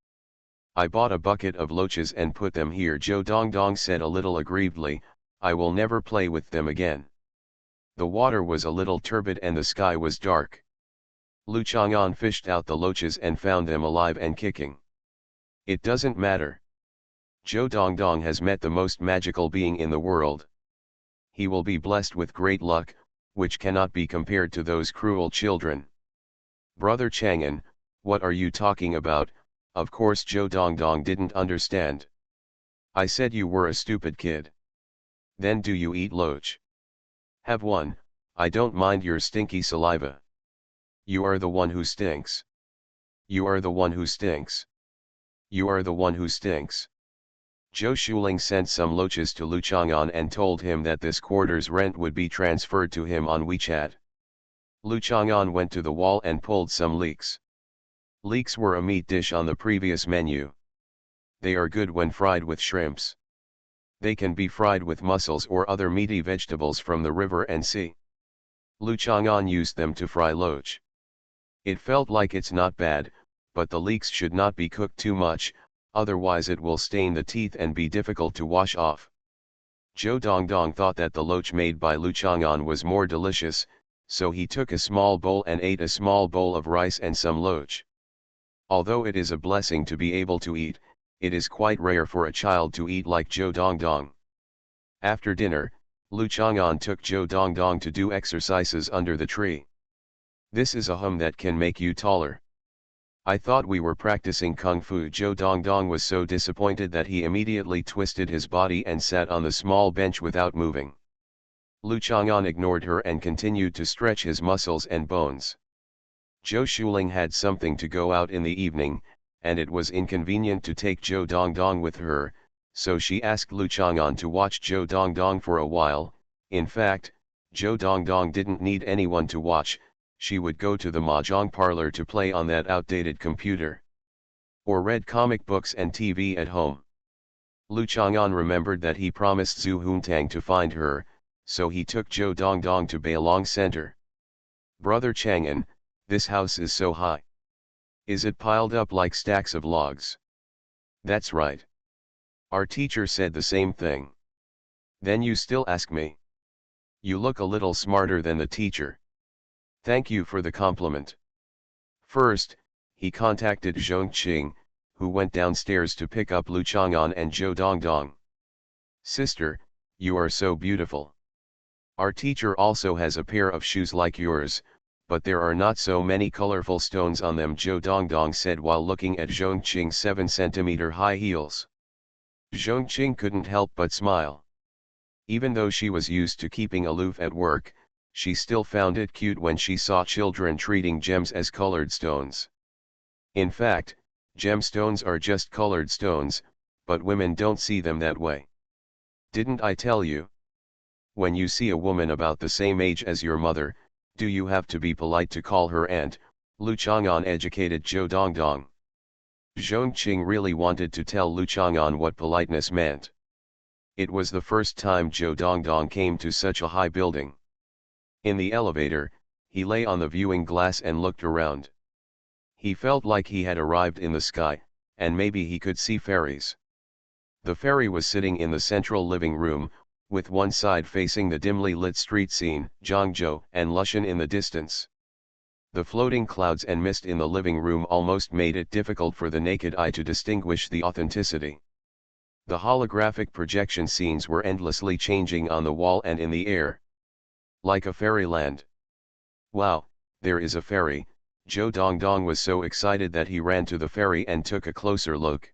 I bought a bucket of loaches and put them here. Zhou Dongdong said a little aggrievedly, I will never play with them again. The water was a little turbid and the sky was dark. Lu Chang'an fished out the loaches and found them alive and kicking. It doesn't matter. Zhou Dongdong has met the most magical being in the world. He will be blessed with great luck, which cannot be compared to those cruel children. Brother Chang'an, what are you talking about? Of course Zhou Dongdong didn't understand. I said you were a stupid kid. Then do you eat loach? Have one, I don't mind your stinky saliva. You are the one who stinks. You are the one who stinks. You are the one who stinks. Zhou Shuling sent some loaches to Lu Chang'an and told him that this quarter's rent would be transferred to him on WeChat. Lu Chang'an went to the wall and pulled some leeks. Leeks were a meat dish on the previous menu. They are good when fried with shrimps. They can be fried with mussels or other meaty vegetables from the river and sea. Lu Chang'an used them to fry loach. It felt like it's not bad, but the leeks should not be cooked too much, otherwise it will stain the teeth and be difficult to wash off. Zhou Dongdong thought that the loach made by Lu Chang'an was more delicious, so he took a small bowl and ate a small bowl of rice and some loach. Although it is a blessing to be able to eat, it is quite rare for a child to eat like Zhou Dongdong. After dinner, Lu Chang'an took Zhou Dongdong to do exercises under the tree. This is a hum that can make you taller. I thought we were practicing kung fu. Zhou Dongdong was so disappointed that he immediately twisted his body and sat on the small bench without moving. Lu Chang'an ignored her and continued to stretch his muscles and bones. Zhou Shuling had something to go out in the evening, and it was inconvenient to take Zhou Dongdong with her, so she asked Lu Chang'an to watch Zhou Dongdong for a while. In fact, Zhou Dongdong didn't need anyone to watch, she would go to the mahjong parlor to play on that outdated computer. Or read comic books and TV at home. Lu Chang'an remembered that he promised Zhu Huntang to find her, so he took Zhou Dongdong to Beilong Center. Brother Chang'an, this house is so high. Is it piled up like stacks of logs? That's right. Our teacher said the same thing. Then you still ask me? You look a little smarter than the teacher. Thank you for the compliment. First, he contacted Zhong Qing, who went downstairs to pick up Lu Chang'an and Zhou Dongdong. Sister, you are so beautiful. Our teacher also has a pair of shoes like yours, but there are not so many colorful stones on them, Zhou Dongdong said while looking at Zhong Qing's 7-centimeter high heels. Zhong Qing couldn't help but smile. Even though she was used to keeping aloof at work, she still found it cute when she saw children treating gems as colored stones. In fact, gemstones are just colored stones, but women don't see them that way. Didn't I tell you? When you see a woman about the same age as your mother, do you have to be polite to call her aunt? Lu Chang'an educated Zhou Dongdong. Zhongqing really wanted to tell Lu Chang'an what politeness meant. It was the first time Zhou Dongdong came to such a high building. In the elevator, he lay on the viewing glass and looked around. He felt like he had arrived in the sky, and maybe he could see fairies. The fairy was sitting in the central living room, with one side facing the dimly lit street scene, Zhangzhou and Lushan in the distance. The floating clouds and mist in the living room almost made it difficult for the naked eye to distinguish the authenticity. The holographic projection scenes were endlessly changing on the wall and in the air. Like a fairyland. Wow, there is a fairy. Zhou Dongdong was so excited that he ran to the fairy and took a closer look.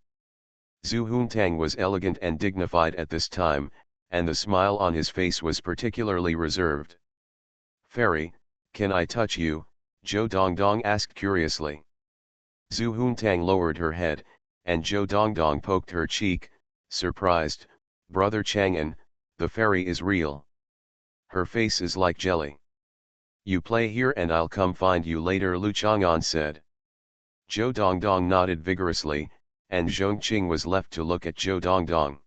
Zhu Huntang was elegant and dignified at this time, and the smile on his face was particularly reserved. "Fairy, can I touch you?" Zhou Dongdong asked curiously. Zhu Huntang lowered her head, and Zhou Dongdong poked her cheek, surprised. "Brother Chang'an, the fairy is real. Her face is like jelly. You play here and I'll come find you later," Lu Chang'an said. Zhou Dongdong nodded vigorously, and Zhongqing was left to look at Zhou Dongdong.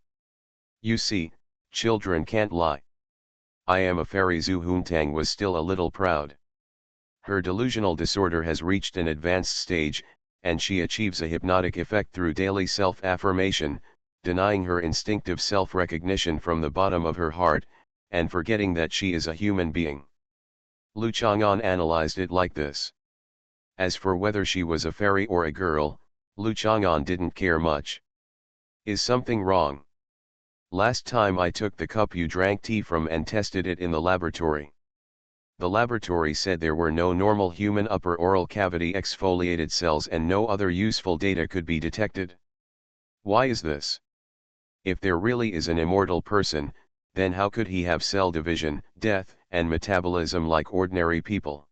"You see, children can't lie. I am a fairy." Zhu Huntang was still a little proud. Her delusional disorder has reached an advanced stage, and she achieves a hypnotic effect through daily self-affirmation, denying her instinctive self-recognition from the bottom of her heart, and forgetting that she is a human being. Lu Chang'an analyzed it like this. As for whether she was a fairy or a girl, Lu Chang'an didn't care much. "Is something wrong? Last time I took the cup you drank tea from and tested it in the laboratory. The laboratory said there were no normal human upper oral cavity exfoliated cells and no other useful data could be detected. Why is this? If there really is an immortal person, then how could he have cell division, death, and metabolism like ordinary people?"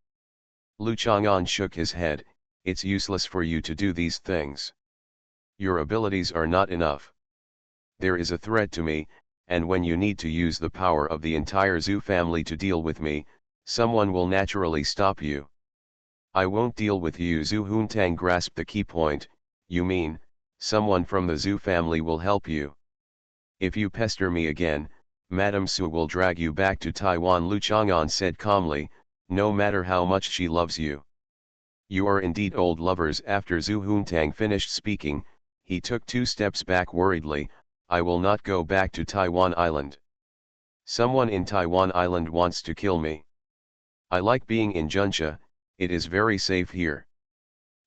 Lu Chang'an shook his head. "It's useless for you to do these things. Your abilities are not enough. There is a threat to me, and when you need to use the power of the entire Zhu family to deal with me, someone will naturally stop you." "I won't deal with you." Zhu Huntang grasped the key point. "You mean, someone from the Zhu family will help you? If you pester me again, Madame Su will drag you back to Taiwan," Lu Chang'an said calmly, "no matter how much she loves you." "You are indeed old lovers." After Zhu Huntang finished speaking, he took 2 steps back worriedly. "I will not go back to Taiwan Island. Someone in Taiwan Island wants to kill me. I like being in Junsha, it is very safe here."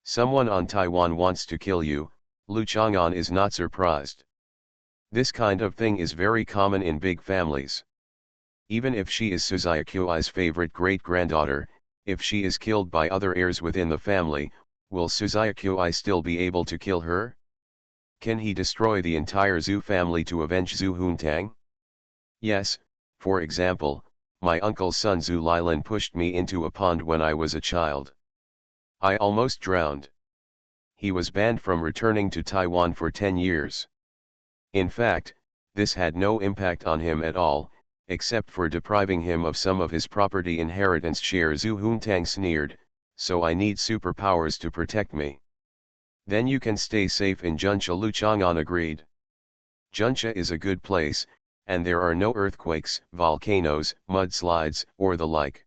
"Someone on Taiwan wants to kill you," Lu Chang'an is not surprised. This kind of thing is very common in big families. Even if she is Suzayakui's favorite great-granddaughter, if she is killed by other heirs within the family, will Suzayakui still be able to kill her? Can he destroy the entire Zhu family to avenge Zhu Huntang? Yes, for example, my uncle's son Zhu Lilan pushed me into a pond when I was a child. I almost drowned. He was banned from returning to Taiwan for 10 years. In fact, this had no impact on him at all, except for depriving him of some of his property inheritance share." Zhu Huntang sneered, "So I need superpowers to protect me." "Then you can stay safe in Junsha," Lu Chang'an agreed. "Junsha is a good place, and there are no earthquakes, volcanoes, mudslides, or the like.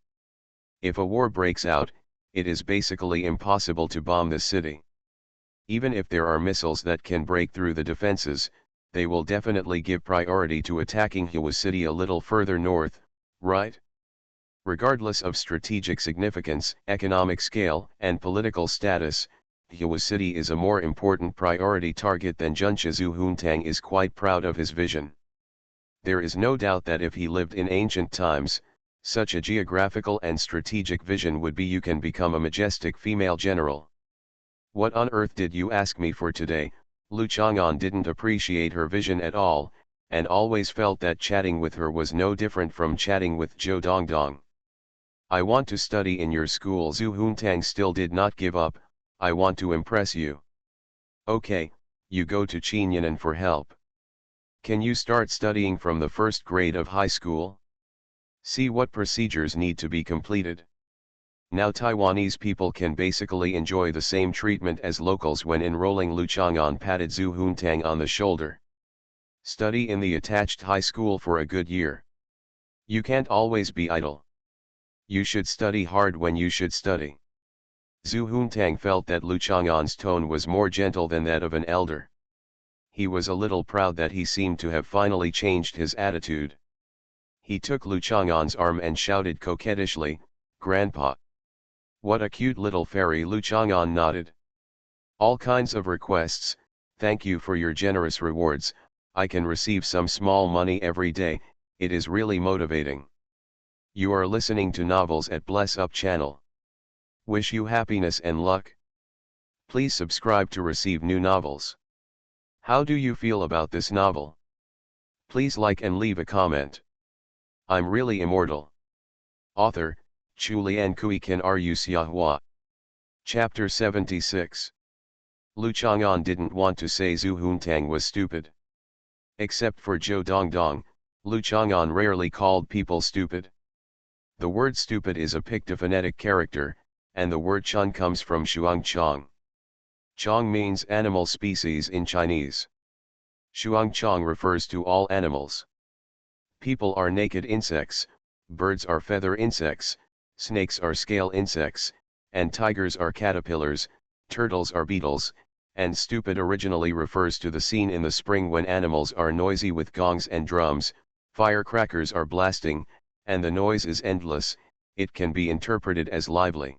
If a war breaks out, it is basically impossible to bomb the city. Even if there are missiles that can break through the defenses, they will definitely give priority to attacking Hua City a little further north, right? Regardless of strategic significance, economic scale, and political status, Hua City is a more important priority target than Junsha." Zhu Huntang is quite proud of his vision. There is no doubt that if he lived in ancient times, such a geographical and strategic vision would be you can become a majestic female general. "What on earth did you ask me for today?" Lu Chang'an didn't appreciate her vision at all, and always felt that chatting with her was no different from chatting with Zhou Dongdong. "I want to study in your school." Zhu Huntang still did not give up. "I want to impress you." "Okay, you go to Qinyanan for help. Can you start studying from the 1st grade of high school? See what procedures need to be completed." Now Taiwanese people can basically enjoy the same treatment as locals when enrolling. Lu Chang'an patted Zhu Huntang on the shoulder. Study in the attached high school for a good year. You can't always be idle. You should study hard when you should study. Zhu Huntang felt that Lu Chang'an's tone was more gentle than that of an elder. He was a little proud that he seemed to have finally changed his attitude. He took Lu Chang'an's arm and shouted coquettishly, "Grandpa." "What a cute little fairy." Lu Chang'an nodded. "All kinds of requests, thank you for your generous rewards. I can receive some small money every day, it is really motivating." You are listening to Novels at Bless Up channel. Wish you happiness and luck. Please subscribe to receive new novels. How do you feel about this novel? Please like and leave a comment. I'm really immortal. Author, Chulian Kui Kan Ru Xiahua. Chapter 76. Lu Chang'an didn't want to say Zhu Huntang was stupid. Except for Zhou Dongdong, Lu Chang'an rarely called people stupid. The word stupid is a pictophonetic character, and the word chun comes from shuang chong. Chong means animal species in Chinese. Shuang chong refers to all animals. People are naked insects, birds are feather insects, snakes are scale insects, and tigers are caterpillars, turtles are beetles, and stupid originally refers to the scene in the spring when animals are noisy with gongs and drums, firecrackers are blasting, and the noise is endless. It can be interpreted as lively.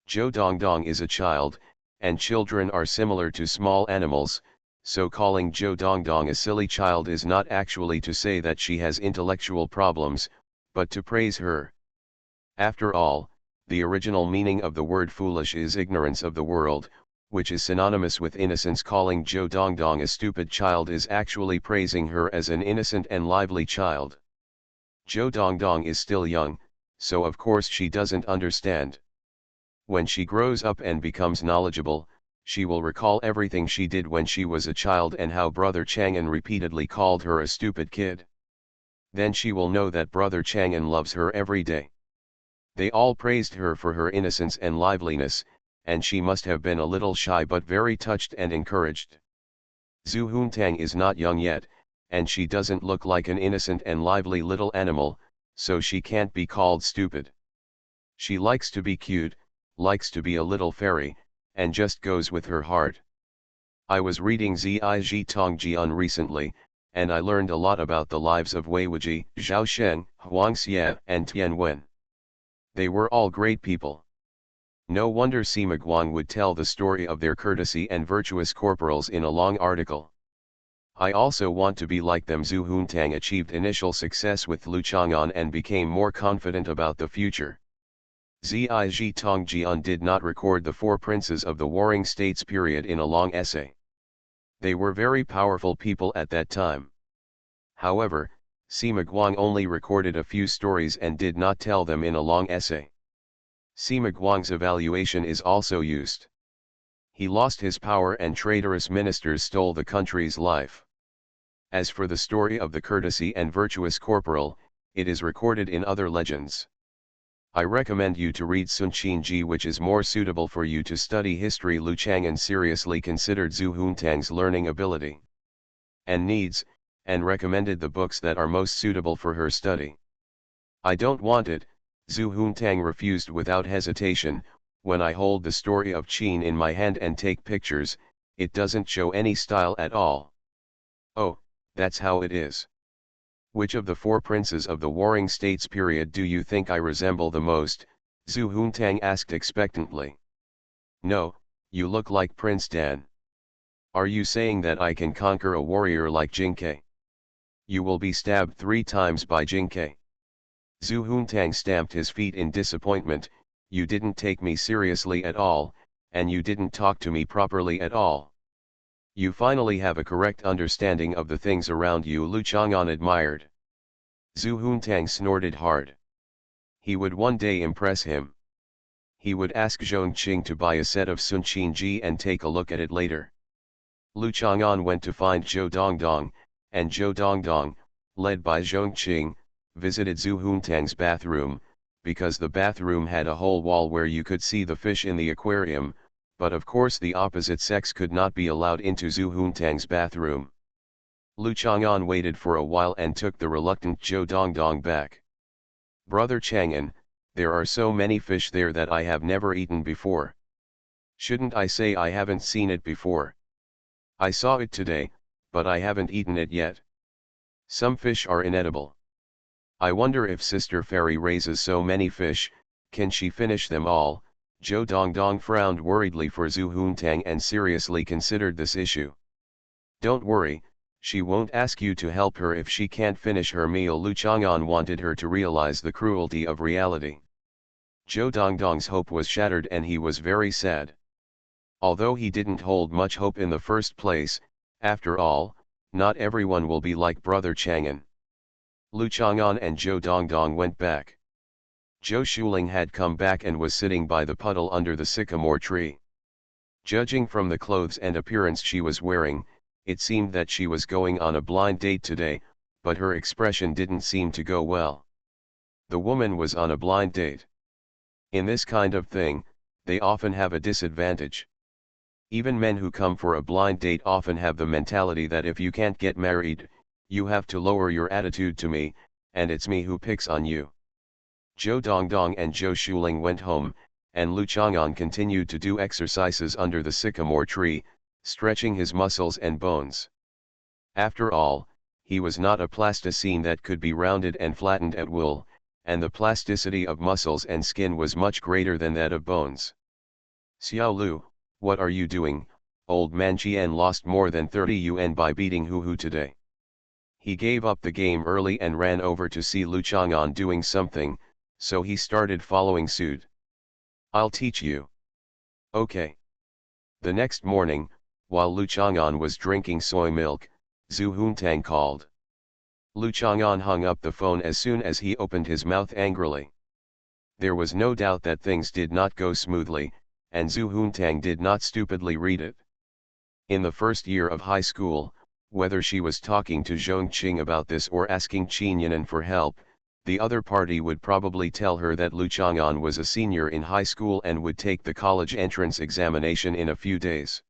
Zhou Dongdong is a child, and children are similar to small animals, so calling Zhou Dongdong a silly child is not actually to say that she has intellectual problems, but to praise her. After all, the original meaning of the word foolish is ignorance of the world, which is synonymous with innocence. Calling Zhou Dongdong a stupid child is actually praising her as an innocent and lively child. Zhou Dongdong is still young, so of course she doesn't understand. When she grows up and becomes knowledgeable, she will recall everything she did when she was a child and how Brother Chang'an repeatedly called her a stupid kid. Then she will know that Brother Chang'an loves her every day. They all praised her for her innocence and liveliness, and she must have been a little shy but very touched and encouraged. Zhu Huntang is not young yet, and she doesn't look like an innocent and lively little animal, so she can't be called stupid. She likes to be cute, likes to be a little fairy, and just goes with her heart. I was reading Ziji Tongjian recently, and I learned a lot about the lives of Wei Wuji, Zhao Shen, Huang Xie, and Tian Wen. They were all great people. No wonder Sima Guang would tell the story of their courtesy and virtuous corporals in a long article. I also want to be like them. Zhu Huntang achieved initial success with Lu Chang'an and became more confident about the future. Ziji Tongjian did not record the four princes of the Warring States period in a long essay. They were very powerful people at that time. However, Sima Guang only recorded a few stories and did not tell them in a long essay. Sima Guang's evaluation is also used. He lost his power and traitorous ministers stole the country's life. As for the story of the courtesy and virtuous corporal, it is recorded in other legends. I recommend you to read Sun Qinji, which is more suitable for you to study history. Lu Chang'an seriously considered Zhu Huntang's learning ability and needs, and recommended the books that are most suitable for her study. "I don't want it," Zhu Huntang refused without hesitation. "When I hold the story of Qin in my hand and take pictures, it doesn't show any style at all." "Oh, that's how it is. Which of the four princes of the Warring States period do you think I resemble the most?" Zhu Huntang asked expectantly. "No, you look like Prince Dan. Are you saying that I can conquer a warrior like Jingke? You will be stabbed 3 times by Jingke." Zhu Huntang stamped his feet in disappointment. "You didn't take me seriously at all, and you didn't talk to me properly at all. You finally have a correct understanding of the things around you." Lu Chang'an admired. Zhu Huntang snorted hard. He would one day impress him. He would ask Zhongqing to buy a set of Sun Qinji and take a look at it later. Lu Chang'an went to find Zhou Dongdong, and Zhou Dongdong, led by Zhongqing, visited Zhu Huntang's bathroom, because the bathroom had a whole wall where you could see the fish in the aquarium, but of course the opposite sex could not be allowed into Zhu Huntang's bathroom. Lu Chang'an waited for a while and took the reluctant Zhou Dongdong back. "Brother Chang'an, there are so many fish there that I have never eaten before. Shouldn't I say I haven't seen it before? I saw it today, but I haven't eaten it yet. Some fish are inedible. I wonder if Sister Fairy raises so many fish, can she finish them all?" Zhou Dongdong frowned worriedly for Zhu Huntang and seriously considered this issue. "Don't worry, she won't ask you to help her if she can't finish her meal." Lu Chang'an wanted her to realize the cruelty of reality. Zhou Dongdong's hope was shattered and he was very sad. Although he didn't hold much hope in the first place, after all, not everyone will be like Brother Chang'an. Lu Chang'an and Zhou Dongdong went back. Zhou Shuling had come back and was sitting by the puddle under the sycamore tree. Judging from the clothes and appearance she was wearing, it seemed that she was going on a blind date today, but her expression didn't seem to go well. The woman was on a blind date. In this kind of thing, they often have a disadvantage. Even men who come for a blind date often have the mentality that if you can't get married, you have to lower your attitude to me, and it's me who picks on you. Zhou Dongdong and Zhou Shuling went home, and Lu Chang'an continued to do exercises under the sycamore tree, stretching his muscles and bones. After all, he was not a plasticine that could be rounded and flattened at will, and the plasticity of muscles and skin was much greater than that of bones. "Xiao Lu, what are you doing?" Old man Qian lost more than 30 yuan by beating Hu Hu today. He gave up the game early and ran over to see Lu Chang'an doing something, so he started following suit. "I'll teach you." "Okay." The next morning, while Lu Chang'an was drinking soy milk, Zhu Huntang called. Lu Chang'an hung up the phone as soon as he opened his mouth angrily. There was no doubt that things did not go smoothly, and Zhu Huntang did not stupidly read it. In the first year of high school, whether she was talking to Zhongqing about this or asking Qinyanan for help, the other party would probably tell her that Lu Chang'an was a senior in high school and would take the college entrance examination in a few days.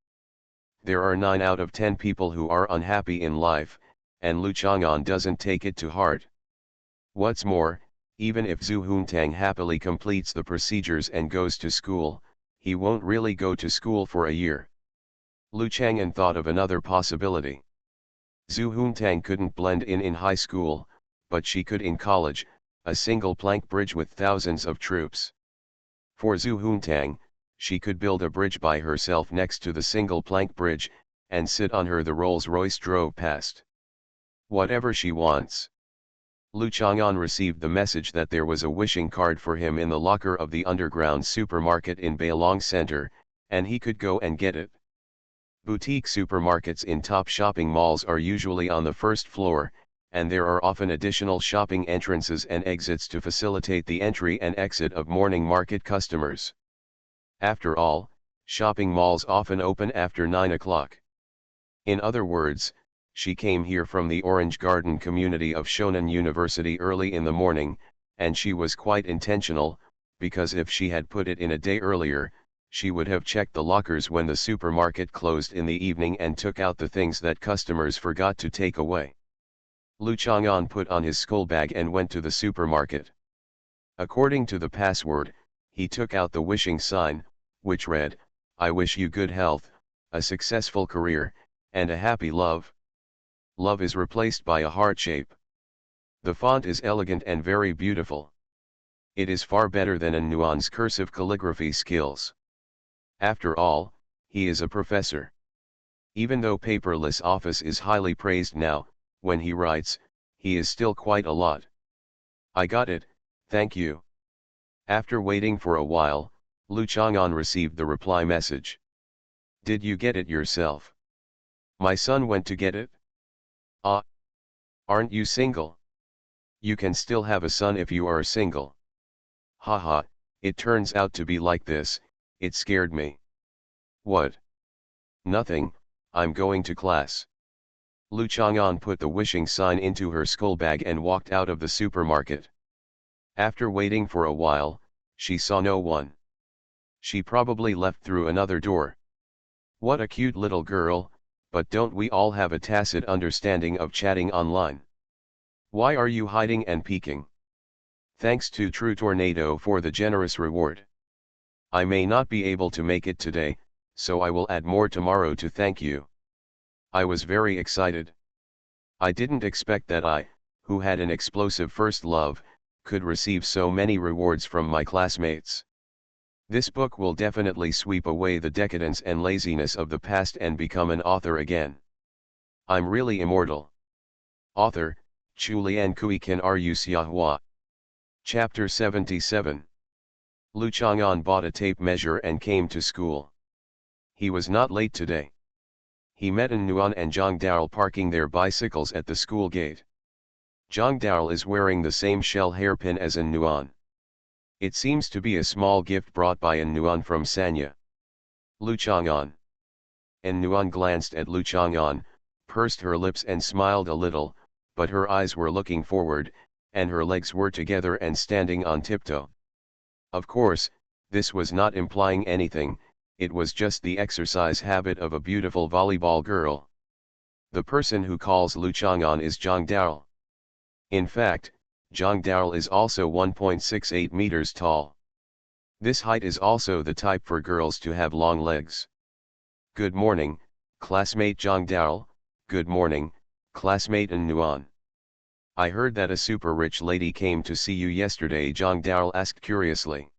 There are 9 out of 10 people who are unhappy in life, and Lu Chang'an doesn't take it to heart. What's more, even if Zhu Huntang happily completes the procedures and goes to school, he won't really go to school for a year. Lu Chang'an thought of another possibility. Zhu Huntang couldn't blend in high school, but she could in college, a single plank bridge with thousands of troops. For Zhu Huntang, she could build a bridge by herself next to the single plank bridge, and sit on her. The Rolls-Royce drove past. Whatever she wants. Lu Chang'an received the message that there was a wishing card for him in the locker of the underground supermarket in Bailong Center, and he could go and get it. Boutique supermarkets in top shopping malls are usually on the first floor, and there are often additional shopping entrances and exits to facilitate the entry and exit of morning market customers. After all, shopping malls often open after 9 o'clock. In other words, she came here from the Orange Garden community of Shonan University early in the morning, and she was quite intentional, because if she had put it in a day earlier, she would have checked the lockers when the supermarket closed in the evening and took out the things that customers forgot to take away. Lu Chang'an put on his school bag and went to the supermarket. According to the password, he took out the wishing sign, which read, "I wish you good health, a successful career, and a happy love." Love is replaced by a heart shape. The font is elegant and very beautiful. It is far better than An Nuan's cursive calligraphy skills. After all, he is a professor. Even though paperless office is highly praised now, when he writes, he is still quite a lot. "I got it, thank you." After waiting for a while, Lu Chang'an received the reply message. "Did you get it yourself?" "My son went to get it." "Ah. Aren't you single?" "You can still have a son if you are single." "Haha, it turns out to be like this, it scared me." "What?" "Nothing, I'm going to class." Lu Chang'an put the wishing sign into her school bag and walked out of the supermarket. After waiting for a while, she saw no one. She probably left through another door. What a cute little girl, but don't we all have a tacit understanding of chatting online? Why are you hiding and peeking? Thanks to True Tornado for the generous reward. I may not be able to make it today, so I will add more tomorrow to thank you. I was very excited. I didn't expect that I, who had an explosive first love, could receive so many rewards from my classmates. This book will definitely sweep away the decadence and laziness of the past and become an author again. I'm really immortal. Author, Chulian Kui Kan Ru Siahua. Chapter 77. Lu Chang'an bought a tape measure and came to school. He was not late today. He met An Nuan and Zhang Daol parking their bicycles at the school gate. Zhang Daol is wearing the same shell hairpin as An Nuan. It seems to be a small gift brought by An Nuan from Sanya. Lu Chang'an. An Nuan glanced at Lu Chang'an, pursed her lips and smiled a little, but her eyes were looking forward, and her legs were together and standing on tiptoe. Of course, this was not implying anything, it was just the exercise habit of a beautiful volleyball girl. The person who calls Lu Chang'an is Zhang Daol. In fact, Zhang Daol is also 1.68 meters tall. This height is also the type for girls to have long legs. Good morning, classmate Zhang Daol. Good morning, classmate An Nuan. I heard that a super rich lady came to see you yesterday, Zhang Daol asked curiously.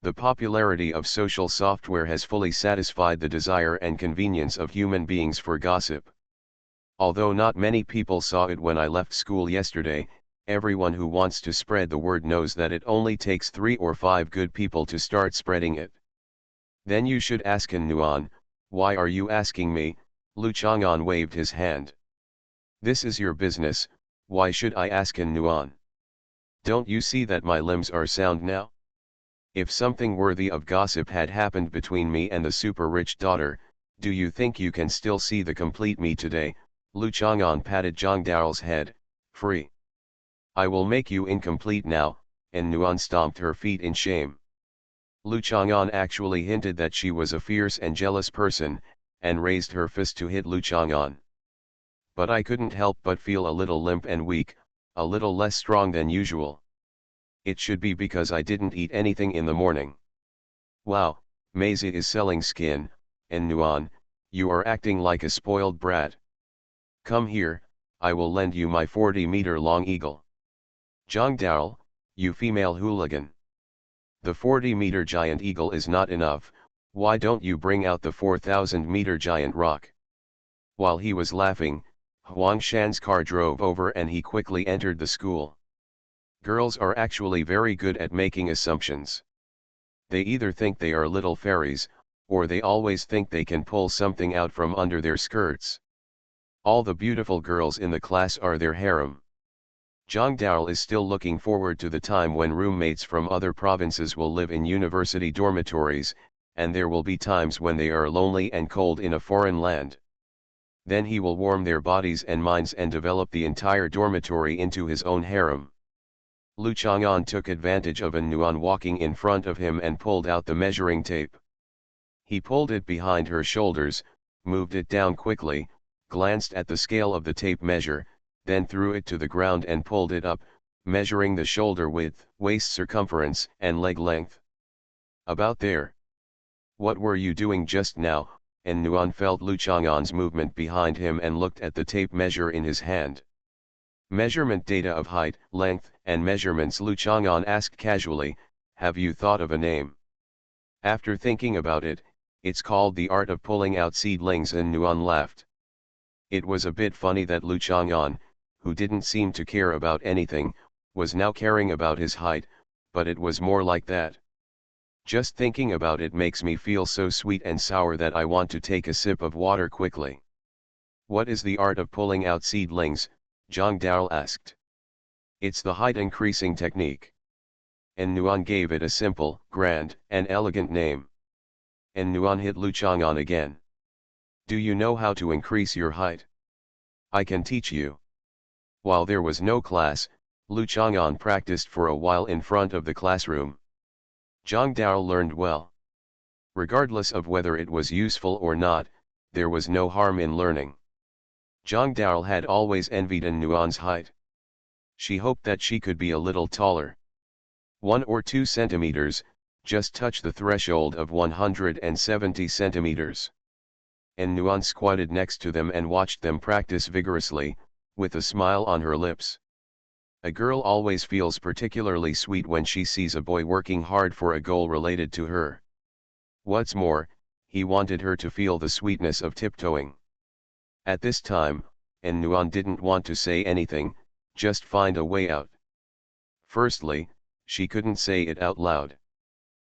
The popularity of social software has fully satisfied the desire and convenience of human beings for gossip. Although not many people saw it when I left school yesterday, everyone who wants to spread the word knows that it only takes 3 or 5 good people to start spreading it. Then you should ask An Nuan. Why are you asking me? Lu Chang'an waved his hand. This is your business, why should I ask An Nuan? Don't you see that my limbs are sound now? If something worthy of gossip had happened between me and the super rich daughter, do you think you can still see the complete me today? Lu Chang'an patted Zhang Daol's head. Free. I will make you incomplete now, and Nuan stomped her feet in shame. Lu Chang'an actually hinted that she was a fierce and jealous person, and raised her fist to hit Lu Chang'an. But I couldn't help but feel a little limp and weak, a little less strong than usual. It should be because I didn't eat anything in the morning. Wow, Maisie is selling skin, and Nuan, you are acting like a spoiled brat. Come here, I will lend you my 40-meter-long eagle. Zhang Daol, you female hooligan. The 40-meter giant eagle is not enough, why don't you bring out the 4,000-meter giant rock? While he was laughing, Huang Shan's car drove over and he quickly entered the school. Girls are actually very good at making assumptions. They either think they are little fairies, or they always think they can pull something out from under their skirts. All the beautiful girls in the class are their harem. Zhang Daol is still looking forward to the time when roommates from other provinces will live in university dormitories, and there will be times when they are lonely and cold in a foreign land. Then he will warm their bodies and minds and develop the entire dormitory into his own harem. Lu Chang'an took advantage of An Nuan walking in front of him and pulled out the measuring tape. He pulled it behind her shoulders, moved it down quickly, glanced at the scale of the tape measure, then threw it to the ground and pulled it up, measuring the shoulder width, waist circumference, and leg length. About there. What were you doing just now? An Nuan felt Lu Chang'an's movement behind him and looked at the tape measure in his hand. Measurement data of height, length, and measurements. Lu Chang'an asked casually, have you thought of a name? After thinking about it, it's called the art of pulling out seedlings. An Nuan laughed. It was a bit funny that Lu Chang'an, who didn't seem to care about anything, was now caring about his height, but it was more like that. Just thinking about it makes me feel so sweet and sour that I want to take a sip of water quickly. What is the art of pulling out seedlings? Zhang Daol asked. It's the height increasing technique. An Nuan gave it a simple, grand, and elegant name. An Nuan hit Lu Chang'an again. Do you know how to increase your height? I can teach you. While there was no class, Lu Chang'an practiced for a while in front of the classroom. Zhang Dao learned well. Regardless of whether it was useful or not, there was no harm in learning. Zhang Dao had always envied An Nuan's height. She hoped that she could be a little taller. 1 or 2 centimeters, just touch the threshold of 170 centimeters. An Nuan squatted next to them and watched them practice vigorously, with a smile on her lips. A girl always feels particularly sweet when she sees a boy working hard for a goal related to her. What's more, he wanted her to feel the sweetness of tiptoeing. At this time, An Nuan didn't want to say anything, just find a way out. Firstly, she couldn't say it out loud.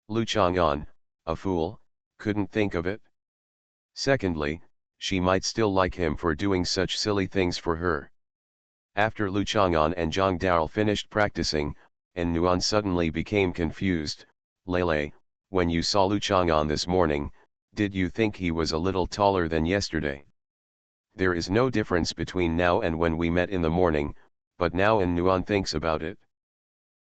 Lu Chang'an, a fool, couldn't think of it. Secondly, she might still like him for doing such silly things for her. After Lu Chang'an and Zhang Dao finished practicing, An Nuan suddenly became confused. Lele, when you saw Lu Chang'an this morning, did you think he was a little taller than yesterday? There is no difference between now and when we met in the morning, but now An Nuan thinks about it.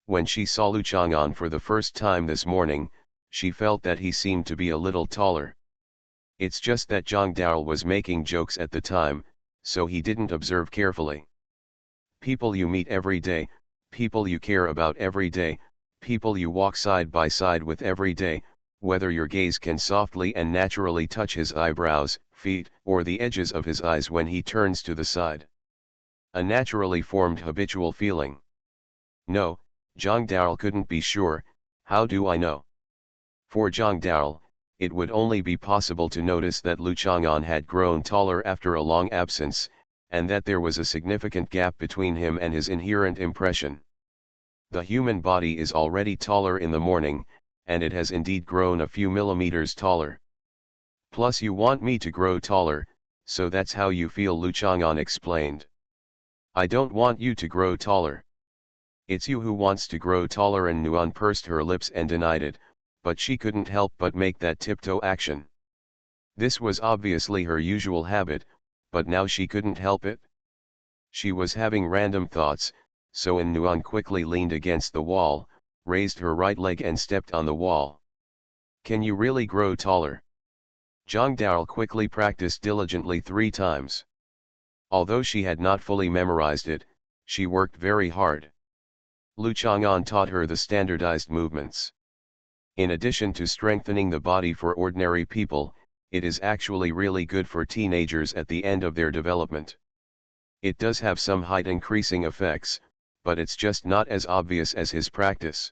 When she saw Lu Chang'an for the first time this morning, she felt that he seemed to be a little taller. It's just that Zhang Dao was making jokes at the time, so he didn't observe carefully. People you meet every day, people you care about every day, people you walk side by side with every day, whether your gaze can softly and naturally touch his eyebrows, feet, or the edges of his eyes when he turns to the side. A naturally formed habitual feeling. No, Zhang Dao couldn't be sure. How do I know? For Zhang Dao, it would only be possible to notice that Lu Chang'an had grown taller after a long absence, and that there was a significant gap between him and his inherent impression. The human body is already taller in the morning, and it has indeed grown a few millimeters taller. Plus you want me to grow taller, so that's how you feel, Lu Chang'an explained. I don't want you to grow taller. It's you who wants to grow taller. And Nuan pursed her lips and denied it, but she couldn't help but make that tiptoe action. This was obviously her usual habit, but now she couldn't help it. She was having random thoughts, so An Nuan quickly leaned against the wall, raised her right leg and stepped on the wall. Can you really grow taller? Zhang Dao quickly practiced diligently 3 times. Although she had not fully memorized it, she worked very hard. Lu Chang'an taught her the standardized movements. In addition to strengthening the body for ordinary people, it is actually really good for teenagers at the end of their development. It does have some height increasing effects, but it's just not as obvious as his practice.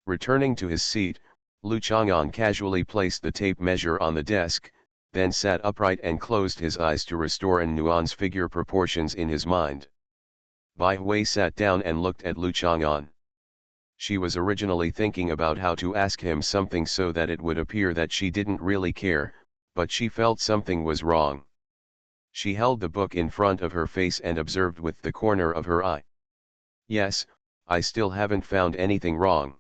Returning to his seat, Lu Chang'an casually placed the tape measure on the desk, then sat upright and closed his eyes to restore An Nuan's figure proportions in his mind. Bai Hui sat down and looked at Lu Chang'an. She was originally thinking about how to ask him something so that it would appear that she didn't really care, but she felt something was wrong. She held the book in front of her face and observed with the corner of her eye. Yes, I still haven't found anything wrong.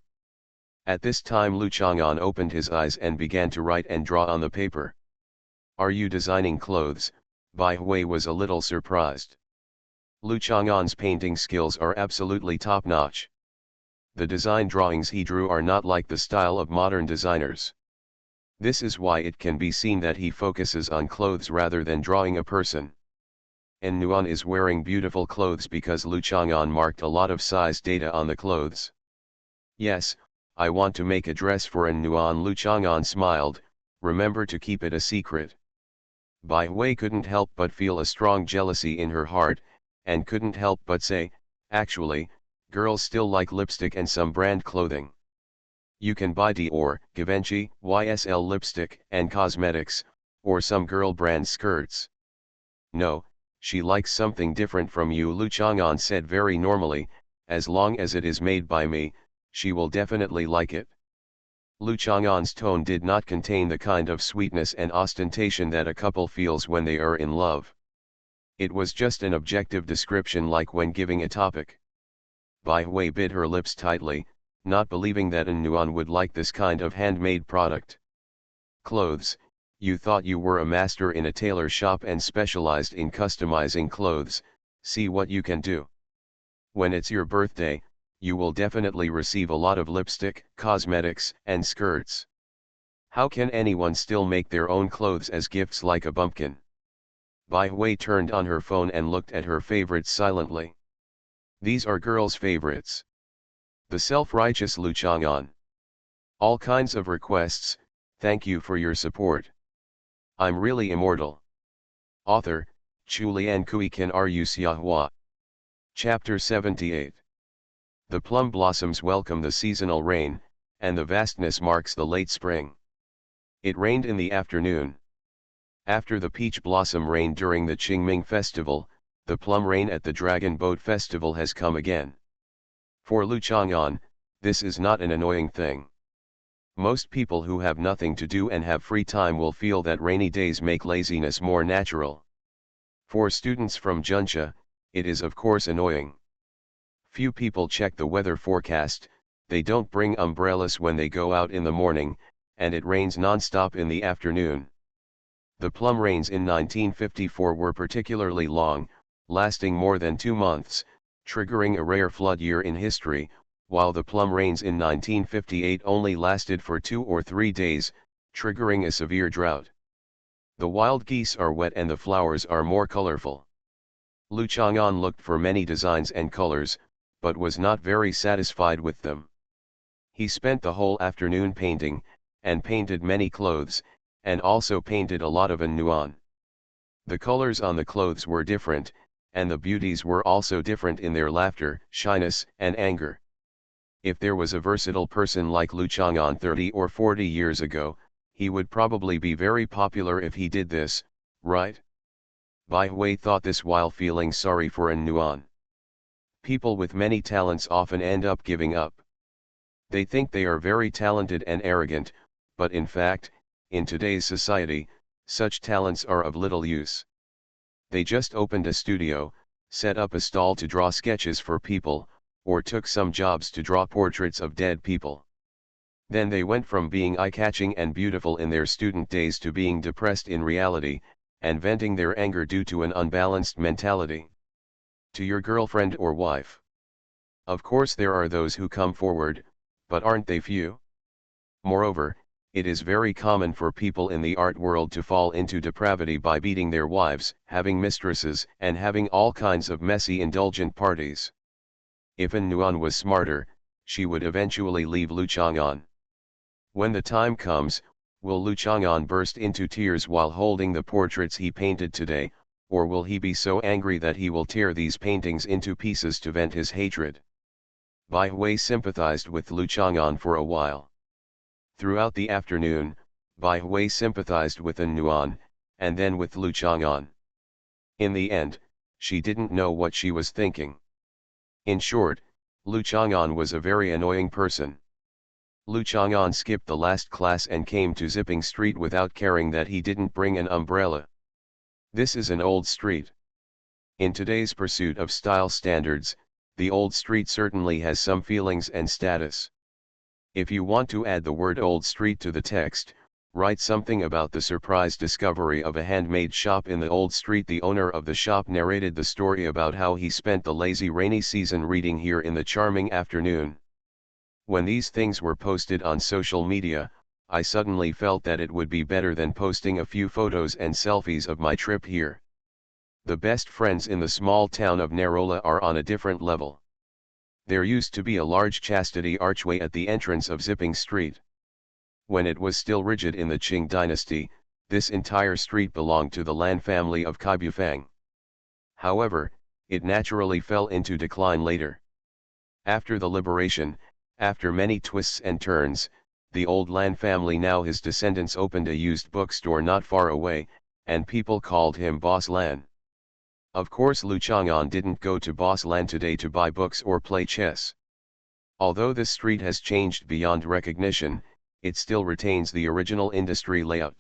At this time Lu Chang'an opened his eyes and began to write and draw on the paper. Are you designing clothes? Bai Hui was a little surprised. Lu Chang'an's painting skills are absolutely top-notch. The design drawings he drew are not like the style of modern designers. This is why it can be seen that he focuses on clothes rather than drawing a person. An Nuan is wearing beautiful clothes because Lu Chang'an marked a lot of size data on the clothes. Yes, I want to make a dress for An Nuan. Lu Chang'an smiled, remember to keep it a secret. Bai Hui couldn't help but feel a strong jealousy in her heart, and couldn't help but say, actually, girls still like lipstick and some brand clothing. You can buy Dior, Givenchy, YSL lipstick and cosmetics, or some girl brand skirts. No, she likes something different from you, Lu Chang'an said very normally, as long as it is made by me, she will definitely like it. Lu Chang'an's tone did not contain the kind of sweetness and ostentation that a couple feels when they are in love. It was just an objective description, like when giving a topic. Bai Hui bit her lips tightly, not believing that An Nuan would like this kind of handmade product. Clothes, you thought you were a master in a tailor shop and specialized in customizing clothes, see what you can do. When it's your birthday, you will definitely receive a lot of lipstick, cosmetics, and skirts. How can anyone still make their own clothes as gifts like a bumpkin? Bai Hui turned on her phone and looked at her favorites silently. These are girls' favorites. The self-righteous Lu Chang'an. All kinds of requests, thank you for your support. I'm really immortal. Author, Chu Lian Kui Kan Ru Xiahua. Chapter 78. The plum blossoms welcome the seasonal rain, and the vastness marks the late spring. It rained in the afternoon. After the peach blossom rain during the Qingming festival, the plum rain at the Dragon Boat Festival has come again. For Lu Chang'an, this is not an annoying thing. Most people who have nothing to do and have free time will feel that rainy days make laziness more natural. For students from Junxia, it is of course annoying. Few people check the weather forecast, they don't bring umbrellas when they go out in the morning, and it rains non-stop in the afternoon. The plum rains in 1954 were particularly long, lasting more than 2 months, triggering a rare flood year in history, while the plum rains in 1958 only lasted for 2 or 3 days, triggering a severe drought. The wild geese are wet and the flowers are more colorful. Lu Chang'an looked for many designs and colors, but was not very satisfied with them. He spent the whole afternoon painting, and painted many clothes, and also painted a lot of nuan. The colors on the clothes were different, and the beauties were also different in their laughter, shyness, and anger. If there was a versatile person like Lu Chang'an 30 or 40 years ago, he would probably be very popular if he did this, right? Bai Hui thought this while feeling sorry for nuan. People with many talents often end up giving up. They think they are very talented and arrogant, but in fact, in today's society, such talents are of little use. They just opened a studio, set up a stall to draw sketches for people, or took some jobs to draw portraits of dead people. Then they went from being eye-catching and beautiful in their student days to being depressed in reality, and venting their anger due to an unbalanced mentality. To your girlfriend or wife. Of course there are those who come forward, but aren't they few? Moreover, it is very common for people in the art world to fall into depravity by beating their wives, having mistresses, and having all kinds of messy indulgent parties. If nuan was smarter, she would eventually leave Lu Chang'an. When the time comes, will Lu Chang'an burst into tears while holding the portraits he painted today, or will he be so angry that he will tear these paintings into pieces to vent his hatred? Bai Hui sympathized with Lu Chang'an for a while. Throughout the afternoon, Bai Hui sympathized with nuan, and then with Lu Chang'an. In the end, she didn't know what she was thinking. In short, Lu Chang'an was a very annoying person. Lu Chang'an skipped the last class and came to Zipping Street without caring that he didn't bring an umbrella. This is an old street. In today's pursuit of style standards, the old street certainly has some feelings and status. If you want to add the word old street to the text, write something about the surprise discovery of a handmade shop in the old street. The owner of the shop narrated the story about how he spent the lazy rainy season reading here in the charming afternoon. When these things were posted on social media, I suddenly felt that it would be better than posting a few photos and selfies of my trip here. The best friends in the small town of Narola are on a different level. There used to be a large chastity archway at the entrance of Zipping Street. When it was still rigid in the Qing dynasty, this entire street belonged to the Lan family of Kaibufang. However, it naturally fell into decline later. After the liberation, after many twists and turns, the old Lan family, now his descendants, opened a used bookstore not far away, and people called him Boss Lan. Of course Lu Chang'an didn't go to Boss Lan today to buy books or play chess. Although this street has changed beyond recognition, it still retains the original industry layout.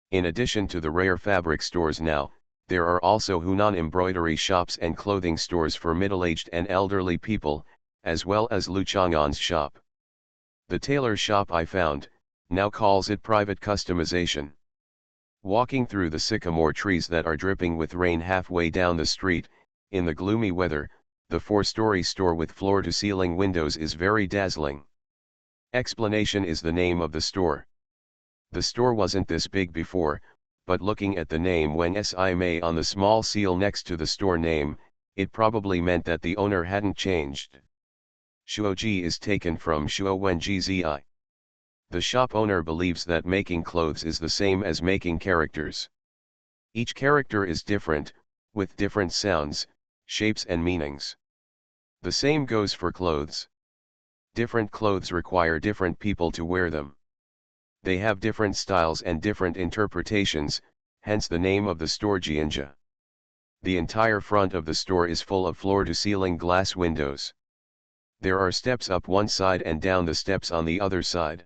In addition to the rare fabric stores now, there are also Hunan embroidery shops and clothing stores for middle-aged and elderly people, as well as Lu Chang'an's shop. The tailor shop I found, now calls it private customization. Walking through the sycamore trees that are dripping with rain halfway down the street, in the gloomy weather, The 4-story store with floor-to-ceiling windows is very dazzling. Explanation is the name of the store. The store wasn't this big before, but looking at the name Weng Si on the small seal next to the store name, it probably meant that the owner hadn't changed. Shuoji is taken from Shuo Wen Gzi. The shop owner believes that making clothes is the same as making characters. Each character is different, with different sounds, shapes and meanings. The same goes for clothes. Different clothes require different people to wear them. They have different styles and different interpretations, hence the name of the store Jianja. The entire front of the store is full of floor-to-ceiling glass windows. There are steps up one side and down the steps on the other side.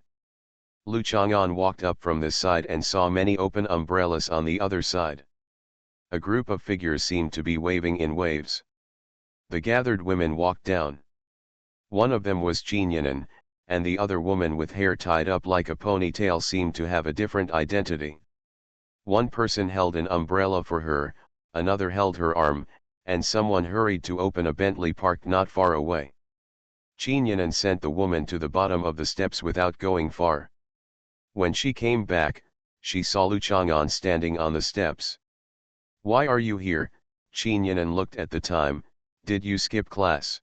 Lu Chang'an walked up from this side and saw many open umbrellas on the other side. A group of figures seemed to be waving in waves. The gathered women walked down. One of them was Qin Yanan, and the other woman with hair tied up like a ponytail seemed to have a different identity. One person held an umbrella for her, another held her arm, and someone hurried to open a Bentley parked not far away. Qin Yanan sent the woman to the bottom of the steps without going far. When she came back, she saw Lu Chang'an standing on the steps. "Why are you here?" Qin Yanan looked at the time. "Did you skip class?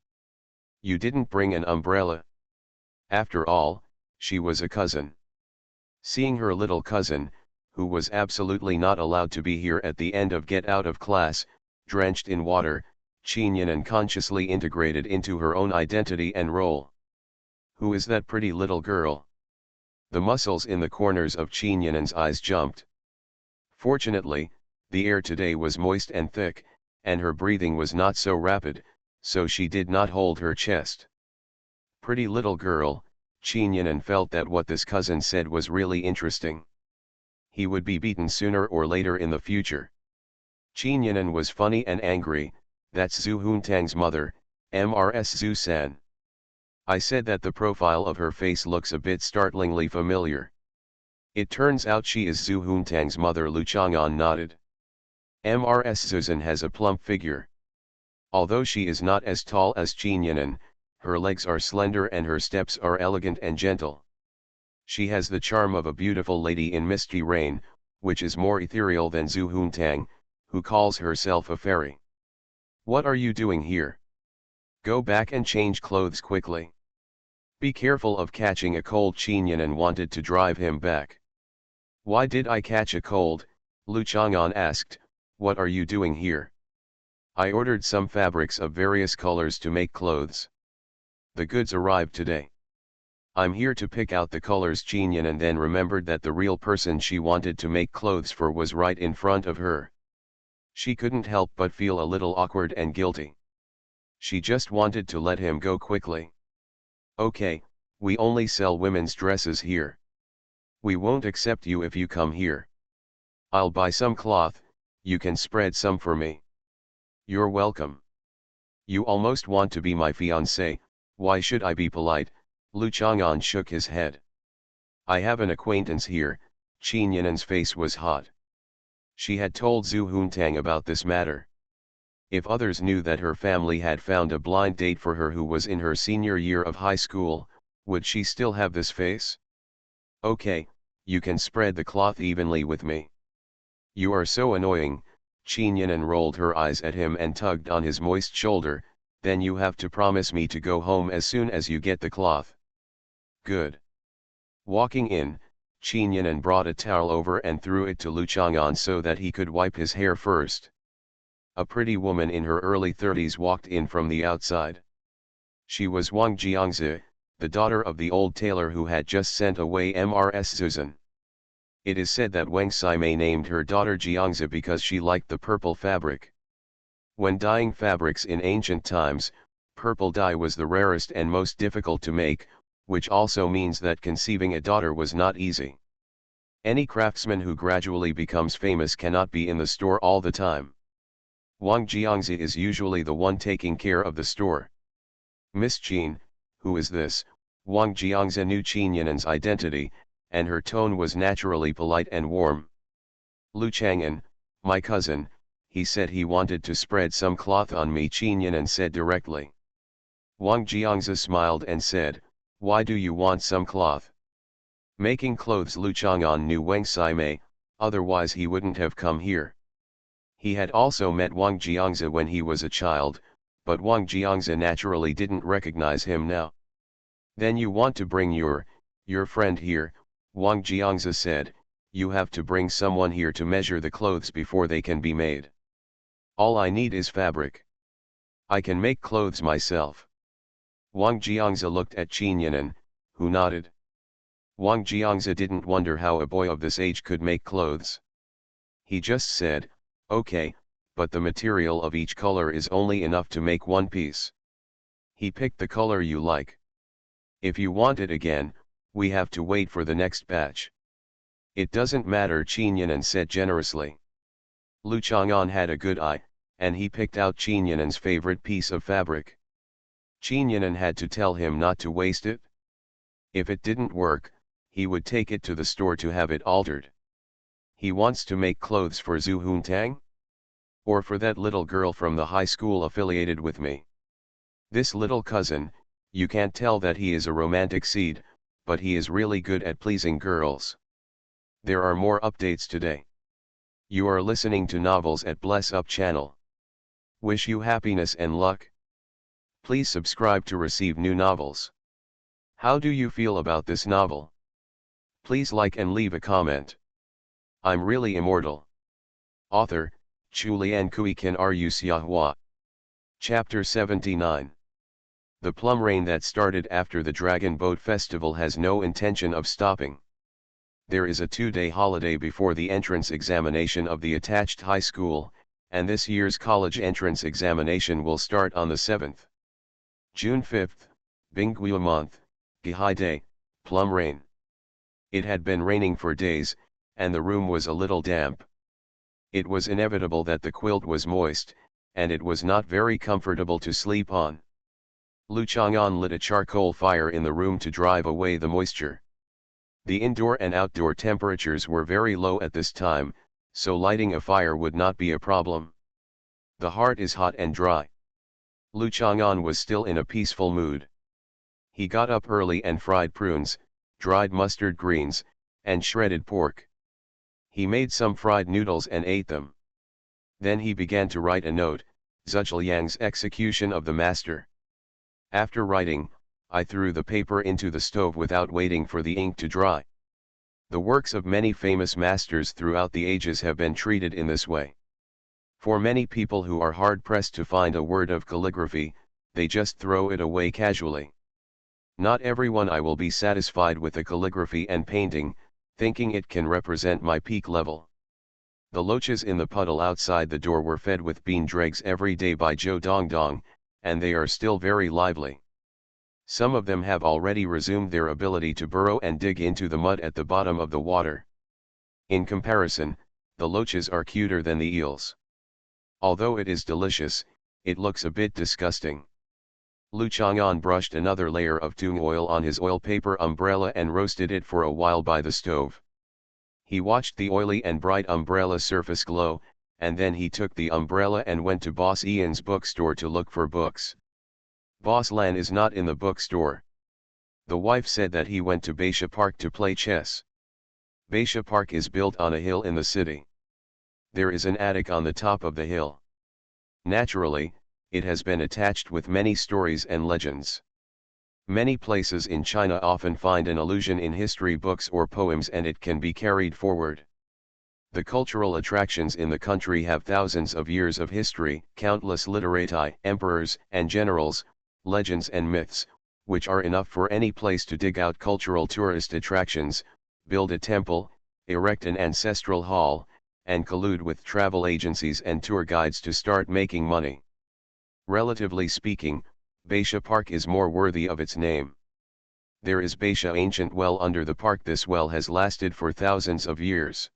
You didn't bring an umbrella." After all, she was a cousin. Seeing her little cousin, who was absolutely not allowed to be here at the end of get out of class, drenched in water, Qin Yanan consciously integrated into her own identity and role. "Who is that pretty little girl?" The muscles in the corners of Qin Yanan's eyes jumped. Fortunately, the air today was moist and thick, and her breathing was not so rapid, so she did not hold her chest. Pretty little girl, Qin Yanan felt that what this cousin said was really interesting. He would be beaten sooner or later in the future. Qin Yanan was funny and angry. "That's Zhu Huntang's mother, Mrs. Zhu San." I said that the profile of her face looks a bit startlingly familiar. "It turns out she is Zhu Huntang's mother." Lu Chang'an nodded. Mrs. Zuzan has a plump figure. Although she is not as tall as Qin Yanan, her legs are slender and her steps are elegant and gentle. She has the charm of a beautiful lady in misty rain, which is more ethereal than Zhu Huntang, who calls herself a fairy. "What are you doing here? Go back and change clothes quickly. Be careful of catching a cold." Qin Yanan wanted to drive him back. "Why did I catch a cold?" Lu Chang'an asked. "What are you doing here?" "I ordered some fabrics of various colors to make clothes. The goods arrived today. I'm here to pick out the colors." Qin Yanan then remembered that the real person she wanted to make clothes for was right in front of her. She couldn't help but feel a little awkward and guilty. She just wanted to let him go quickly. "Okay, we only sell women's dresses here. We won't accept you if you come here. I'll buy some cloth, you can spread some for me." "You're welcome. You almost want to be my fiancé. Why should I be polite?" Lu Chang'an shook his head. "I have an acquaintance here." Qin Yanan's face was hot. She had told Zhu Huntang about this matter. If others knew that her family had found a blind date for her who was in her senior year of high school, would she still have this face? "Okay, you can spread the cloth evenly with me." "You are so annoying." Qin Yanan rolled her eyes at him and tugged on his moist shoulder. "Then you have to promise me to go home as soon as you get the cloth." "Good." Walking in, Qin Yanan brought a towel over and threw it to Lu Chang'an so that he could wipe his hair first. A pretty woman in her early 30s walked in from the outside. She was Wang Jiangzi, the daughter of the old tailor who had just sent away Mrs. Zuzan. It is said that Wang Simei named her daughter Jiangzi because she liked the purple fabric. When dyeing fabrics in ancient times, purple dye was the rarest and most difficult to make, which also means that conceiving a daughter was not easy. Any craftsman who gradually becomes famous cannot be in the store all the time. Wang Jiangzi is usually the one taking care of the store. "Miss Qin, who is this?" Wang Jiangzi knew Qin Yanan's identity, and her tone was naturally polite and warm. "Lu Chang'an, my cousin." he said he wanted to spread some cloth on me. Qin Yinan said directly. Wang Jiangzi smiled and said, why do you want some cloth? Making clothes. Lu Chang'an knew Wang Sime, otherwise he wouldn't have come here. He had also met Wang Jiangzi when he was a child, but Wang Jiangzi naturally didn't recognize him now. Then you want to bring your friend here, Wang Jiangzi said. You have to bring someone here to measure the clothes before they can be made. All I need is fabric. I can make clothes myself. Wang Jiangzi looked at Qin Yinan, who nodded. Wang Jiangzi didn't wonder how a boy of this age could make clothes. He just said, okay, but the material of each color is only enough to make one piece. He picked the color you like. If you want it again, we have to wait for the next batch. It doesn't matter, Qin Yinan said generously. Lu Chang'an had a good eye, and he picked out Qin Yinan's favorite piece of fabric. Qin Yinan had to tell him not to waste it. If it didn't work, he would take it to the store to have it altered. He wants to make clothes for Zhu Huntang? Or for that little girl from the high school affiliated with me? This little cousin, you can't tell that he is a romantic seed, but he is really good at pleasing girls. There are more updates today. You are listening to Novels at Bless Up channel. Wish you happiness and luck. Please subscribe to receive new novels. How do you feel about this novel? Please like and leave a comment. I'm really immortal. Author, Chulian Kuikan Ru Xiahua. Chapter 79. The plum rain that started after the Dragon Boat Festival has no intention of stopping. There is a 2-day holiday before the entrance examination of the attached high school, and this year's college entrance examination will start on the 7th. June 5th, Bingguo month, Gihai Day, plum rain. It had been raining for days, and the room was a little damp. It was inevitable that the quilt was moist, and it was not very comfortable to sleep on. Lu Chang'an lit a charcoal fire in the room to drive away the moisture. The indoor and outdoor temperatures were very low at this time, so lighting a fire would not be a problem. The heart is hot and dry. Lu Chang'an was still in a peaceful mood. He got up early and fried prunes, dried mustard greens, and shredded pork. He made some fried noodles and ate them. Then he began to write a note, Zhujiang's execution of the master. After writing, I threw the paper into the stove without waiting for the ink to dry. The works of many famous masters throughout the ages have been treated in this way. For many people who are hard-pressed to find a word of calligraphy, they just throw it away casually. Not everyone I will be satisfied with the calligraphy and painting, thinking it can represent my peak level. The loaches in the puddle outside the door were fed with bean dregs every day by Zhou Dongdong, and they are still very lively. Some of them have already resumed their ability to burrow and dig into the mud at the bottom of the water. In comparison, the loaches are cuter than the eels. Although it is delicious, it looks a bit disgusting. Lu Chang'an brushed another layer of tung oil on his oil paper umbrella and roasted it for a while by the stove. He watched the oily and bright umbrella surface glow, and then he took the umbrella and went to Boss Ian's bookstore to look for books. Boss Lan is not in the bookstore. The wife said that he went to Beisha Park to play chess. Beisha Park is built on a hill in the city. There is an attic on the top of the hill. Naturally, it has been attached with many stories and legends. Many places in China often find an allusion in history books or poems, and it can be carried forward. The cultural attractions in the country have thousands of years of history, countless literati, emperors and generals, legends and myths, which are enough for any place to dig out cultural tourist attractions, build a temple, erect an ancestral hall, and collude with travel agencies and tour guides to start making money. Relatively speaking, Beisha Park is more worthy of its name. There is Beisha ancient well under the park. This well has lasted for thousands of years.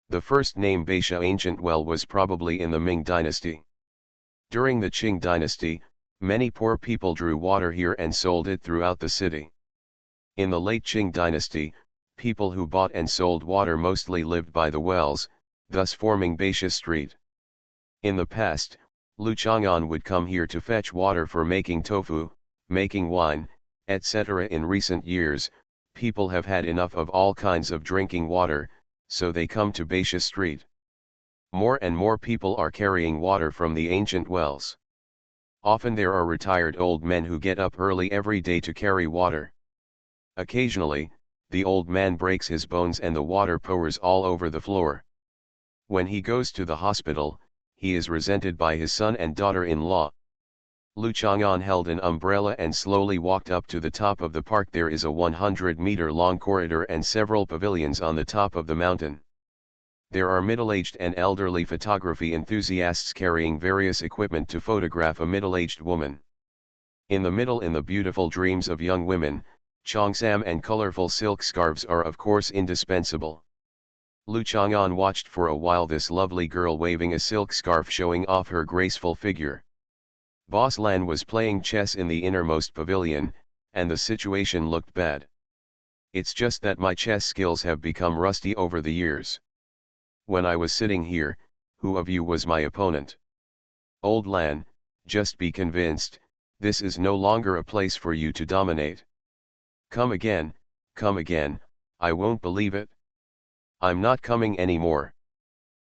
The first name Beisha ancient well was probably in the Ming dynasty. During the Qing dynasty, many poor people drew water here and sold it throughout the city. In the late Qing dynasty, people who bought and sold water mostly lived by the wells, thus forming Beisha Street. In the past, Lu Chang'an would come here to fetch water for making tofu, making wine, etc. In recent years, people have had enough of all kinds of drinking water, so they come to Baisha Street. More and more people are carrying water from the ancient wells. Often there are retired old men who get up early every day to carry water. Occasionally, the old man breaks his bones and the water pours all over the floor. When he goes to the hospital, he is resented by his son and daughter-in-law. Lu Chang'an held an umbrella and slowly walked up to the top of the park. There is a 100-meter-long corridor and several pavilions on the top of the mountain. There are middle-aged and elderly photography enthusiasts carrying various equipment to photograph a middle-aged woman. In the middle, in the beautiful dreams of young women, cheongsam and colorful silk scarves are of course indispensable. Lu Chang'an watched for a while this lovely girl waving a silk scarf showing off her graceful figure. Boss Lan was playing chess in the innermost pavilion, and the situation looked bad. It's just that my chess skills have become rusty over the years. When I was sitting here, who of you was my opponent? Old Lan, just be convinced, this is no longer a place for you to dominate. Come again, I won't believe it. I'm not coming anymore.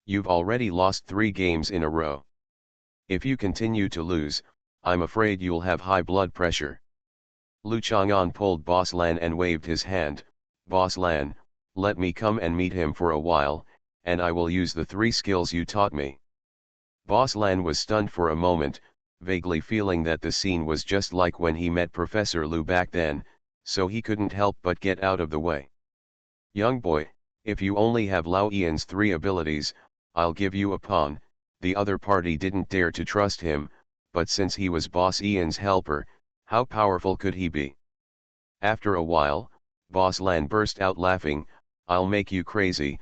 You've already lost 3 games in a row. If you continue to lose, I'm afraid you'll have high blood pressure. Lu Chang'an pulled Boss Lan and waved his hand. Boss Lan, let me come and meet him for a while, and I will use the 3 skills you taught me. Boss Lan was stunned for a moment, vaguely feeling that the scene was just like when he met Professor Lu back then, so he couldn't help but get out of the way. Young boy, if you only have Lao Ian's 3 abilities, I'll give you a pawn. The other party didn't dare to trust him, but since he was Boss Ian's helper, how powerful could he be? After a while, Boss Lan burst out laughing, I'll make you crazy,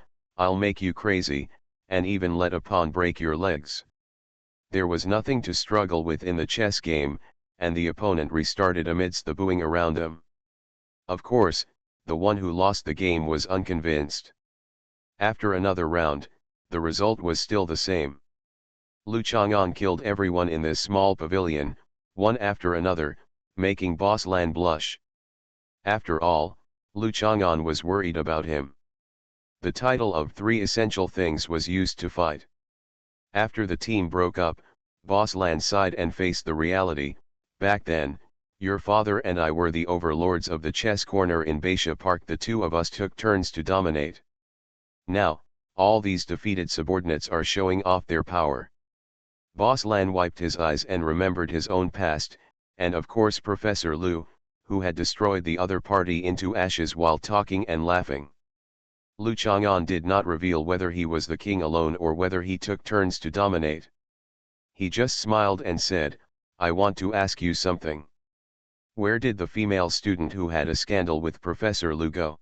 and even let a pawn break your legs. There was nothing to struggle with in the chess game, and the opponent restarted amidst the booing around them. Of course, the one who lost the game was unconvinced. After another round, the result was still the same. Lu Chang'an killed everyone in this small pavilion, one after another, making Boss Lan blush. After all, Lu Chang'an was worried about him. The title of 3 essential things was used to fight. After the team broke up, Boss Lan sighed and faced the reality. Back then, your father and I were the overlords of the chess corner in Baisha Park. The 2 of us took turns to dominate. Now, all these defeated subordinates are showing off their power. Boss Lan wiped his eyes and remembered his own past, and of course Professor Lu, who had destroyed the other party into ashes while talking and laughing. Lu Chang'an did not reveal whether he was the king alone or whether he took turns to dominate. He just smiled and said, I want to ask you something. Where did the female student who had a scandal with Professor Lu go?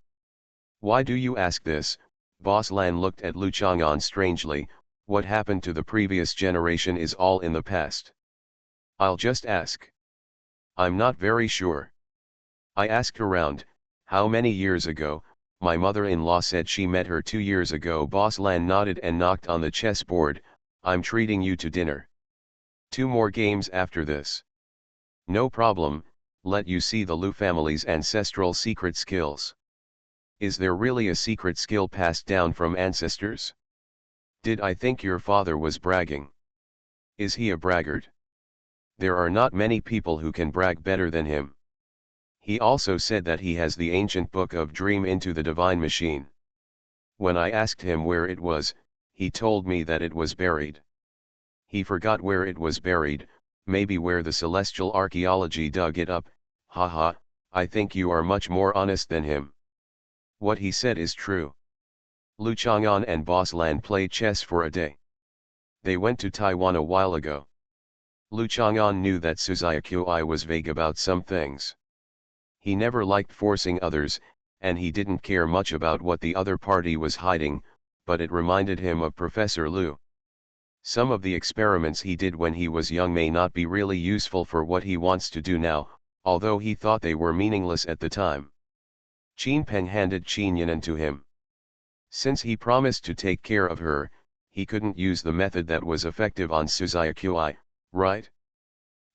Why do you ask this? Boss Lan looked at Lu Chang'an strangely. What happened to the previous generation is all in the past. I'll just ask. I'm not very sure. I asked around, how many years ago? My mother-in-law said she met her 2 years ago. Boss Lan nodded and knocked on the chessboard. I'm treating you to dinner. 2 more games after this. No problem, let you see the Lu family's ancestral secret skills. Is there really a secret skill passed down from ancestors? Did I think your father was bragging? Is he a braggart? There are not many people who can brag better than him. He also said that he has the ancient book of dream into the divine machine. When I asked him where it was, he told me that it was buried. He forgot where it was buried, maybe where the celestial archaeology dug it up. Haha, I think you are much more honest than him. What he said is true. Lu Chang'an and Boss Lan played chess for a day. They went to Taiwan a while ago. Lu Chang'an knew that Suzayakuai was vague about some things. He never liked forcing others, and he didn't care much about what the other party was hiding, but it reminded him of Professor Lu. Some of the experiments he did when he was young may not be really useful for what he wants to do now, although he thought they were meaningless at the time. Qin Peng handed Qin Yanan to him. Since he promised to take care of her, he couldn't use the method that was effective on Suzuki, right?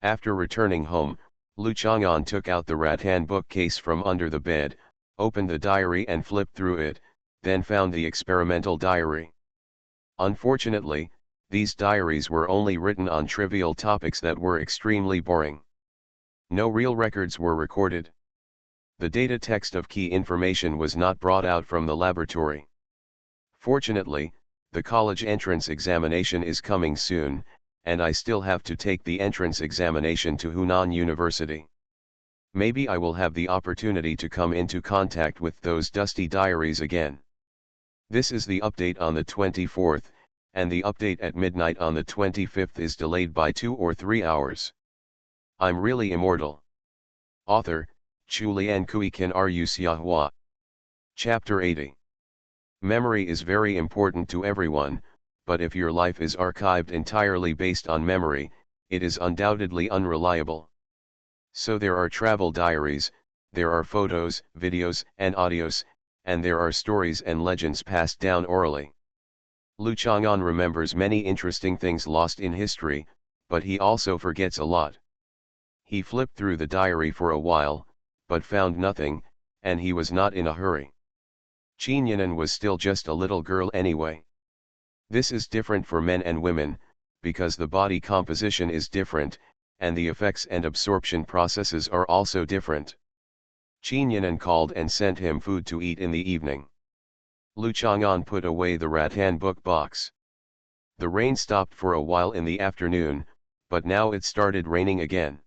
After returning home, Lu Chang'an took out the rattan bookcase from under the bed, opened the diary and flipped through it, then found the experimental diary. Unfortunately, these diaries were only written on trivial topics that were extremely boring. No real records were recorded. The data text of key information was not brought out from the laboratory. Fortunately, the college entrance examination is coming soon, and I still have to take the entrance examination to Hunan University. Maybe I will have the opportunity to come into contact with those dusty diaries again. This is the update on the 24th, and the update at midnight on the 25th is delayed by 2 or 3 hours. I'm really immortal. Author, Chulian Kuiken Ru Xiahua. Chapter 80. Memory is very important to everyone, but if your life is archived entirely based on memory, it is undoubtedly unreliable. So there are travel diaries, there are photos, videos, and audios, and there are stories and legends passed down orally. Lu Chang'an remembers many interesting things lost in history, but he also forgets a lot. He flipped through the diary for a while, but found nothing, and he was not in a hurry. Qin Yinan was still just a little girl anyway. This is different for men and women, because the body composition is different, and the effects and absorption processes are also different. Qin Yinan called and sent him food to eat in the evening. Lu Chang'an put away the rattan book box. The rain stopped for a while in the afternoon, but now it started raining again.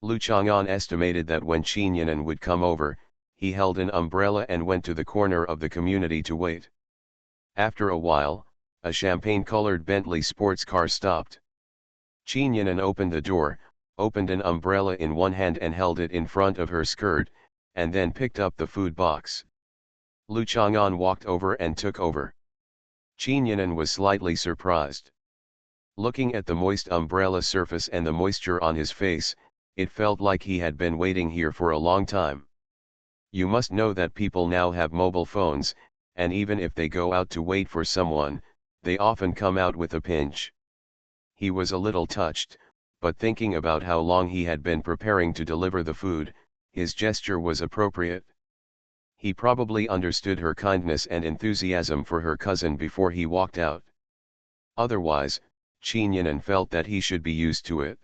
Lu Chang'an estimated that when Qin Yinan would come over, he held an umbrella and went to the corner of the community to wait. After a while, a champagne-colored Bentley sports car stopped. Qin Yinan opened the door, opened an umbrella in one hand and held it in front of her skirt, and then picked up the food box. Lu Chang'an walked over and took over. Qin Yinan was slightly surprised. Looking at the moist umbrella surface and the moisture on his face, it felt like he had been waiting here for a long time. You must know that people now have mobile phones, and even if they go out to wait for someone, they often come out with a pinch. He was a little touched, but thinking about how long he had been preparing to deliver the food, his gesture was appropriate. He probably understood her kindness and enthusiasm for her cousin before he walked out. Otherwise, Qin Yinan felt that he should be used to it.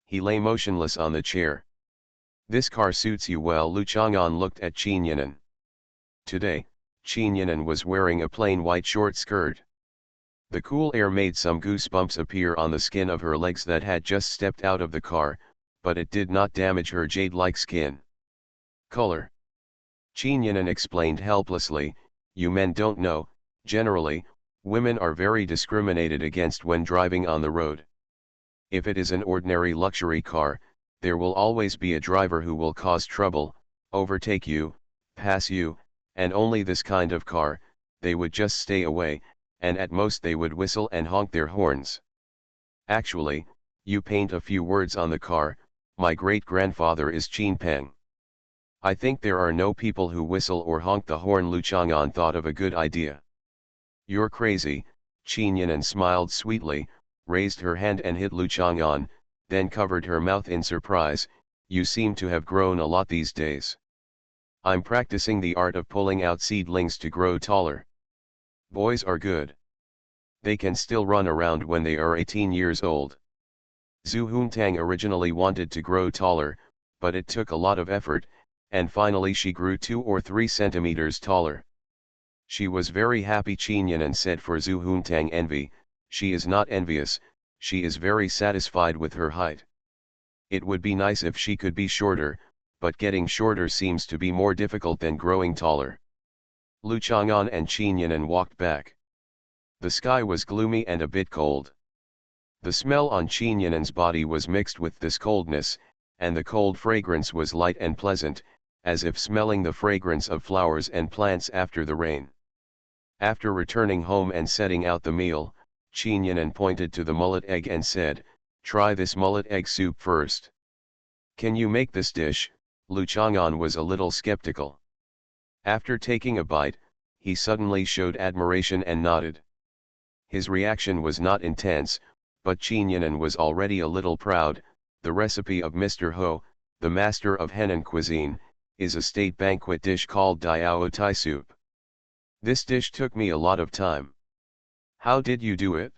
He lay motionless on the chair. This car suits you well. Lu Chang'an looked at Qin Yinan. Today, Qin Yinan was wearing a plain white short skirt. The cool air made some goosebumps appear on the skin of her legs that had just stepped out of the car, but it did not damage her jade-like skin. Color. Qin Yinan explained helplessly, you men don't know, generally, women are very discriminated against when driving on the road. If it is an ordinary luxury car, there will always be a driver who will cause trouble, overtake you, pass you, and only this kind of car, they would just stay away, and at most they would whistle and honk their horns. Actually, you paint a few words on the car, my great-grandfather is Qin Peng. I think there are no people who whistle or honk the horn. Lu Chang'an thought of a good idea. You're crazy, Qin Yinan smiled sweetly, raised her hand and hit Lu Chang'an, then covered her mouth in surprise, you seem to have grown a lot these days. I'm practicing the art of pulling out seedlings to grow taller. Boys are good. They can still run around when they are 18 years old. Zhu Huntang originally wanted to grow taller, but it took a lot of effort, and finally she grew 2 or 3 centimeters taller. She was very happy. Qin Yinan said for Zhu Huntang envy, she is not envious, she is very satisfied with her height. It would be nice if she could be shorter, but getting shorter seems to be more difficult than growing taller. Lu Chang'an and Qin Yinan walked back. The sky was gloomy and a bit cold. The smell on Qin Yinan's body was mixed with this coldness, and the cold fragrance was light and pleasant, as if smelling the fragrance of flowers and plants after the rain. After returning home and setting out the meal, Qin Yinan pointed to the mullet egg and said, try this mullet egg soup first. Can you make this dish? Lu Chang'an was a little skeptical. After taking a bite, he suddenly showed admiration and nodded. His reaction was not intense, but Qinyanan was already a little proud. The recipe of Mr. Ho, the master of Henan cuisine, is a state banquet dish called Diao Tai soup. This dish took me a lot of time. How did you do it?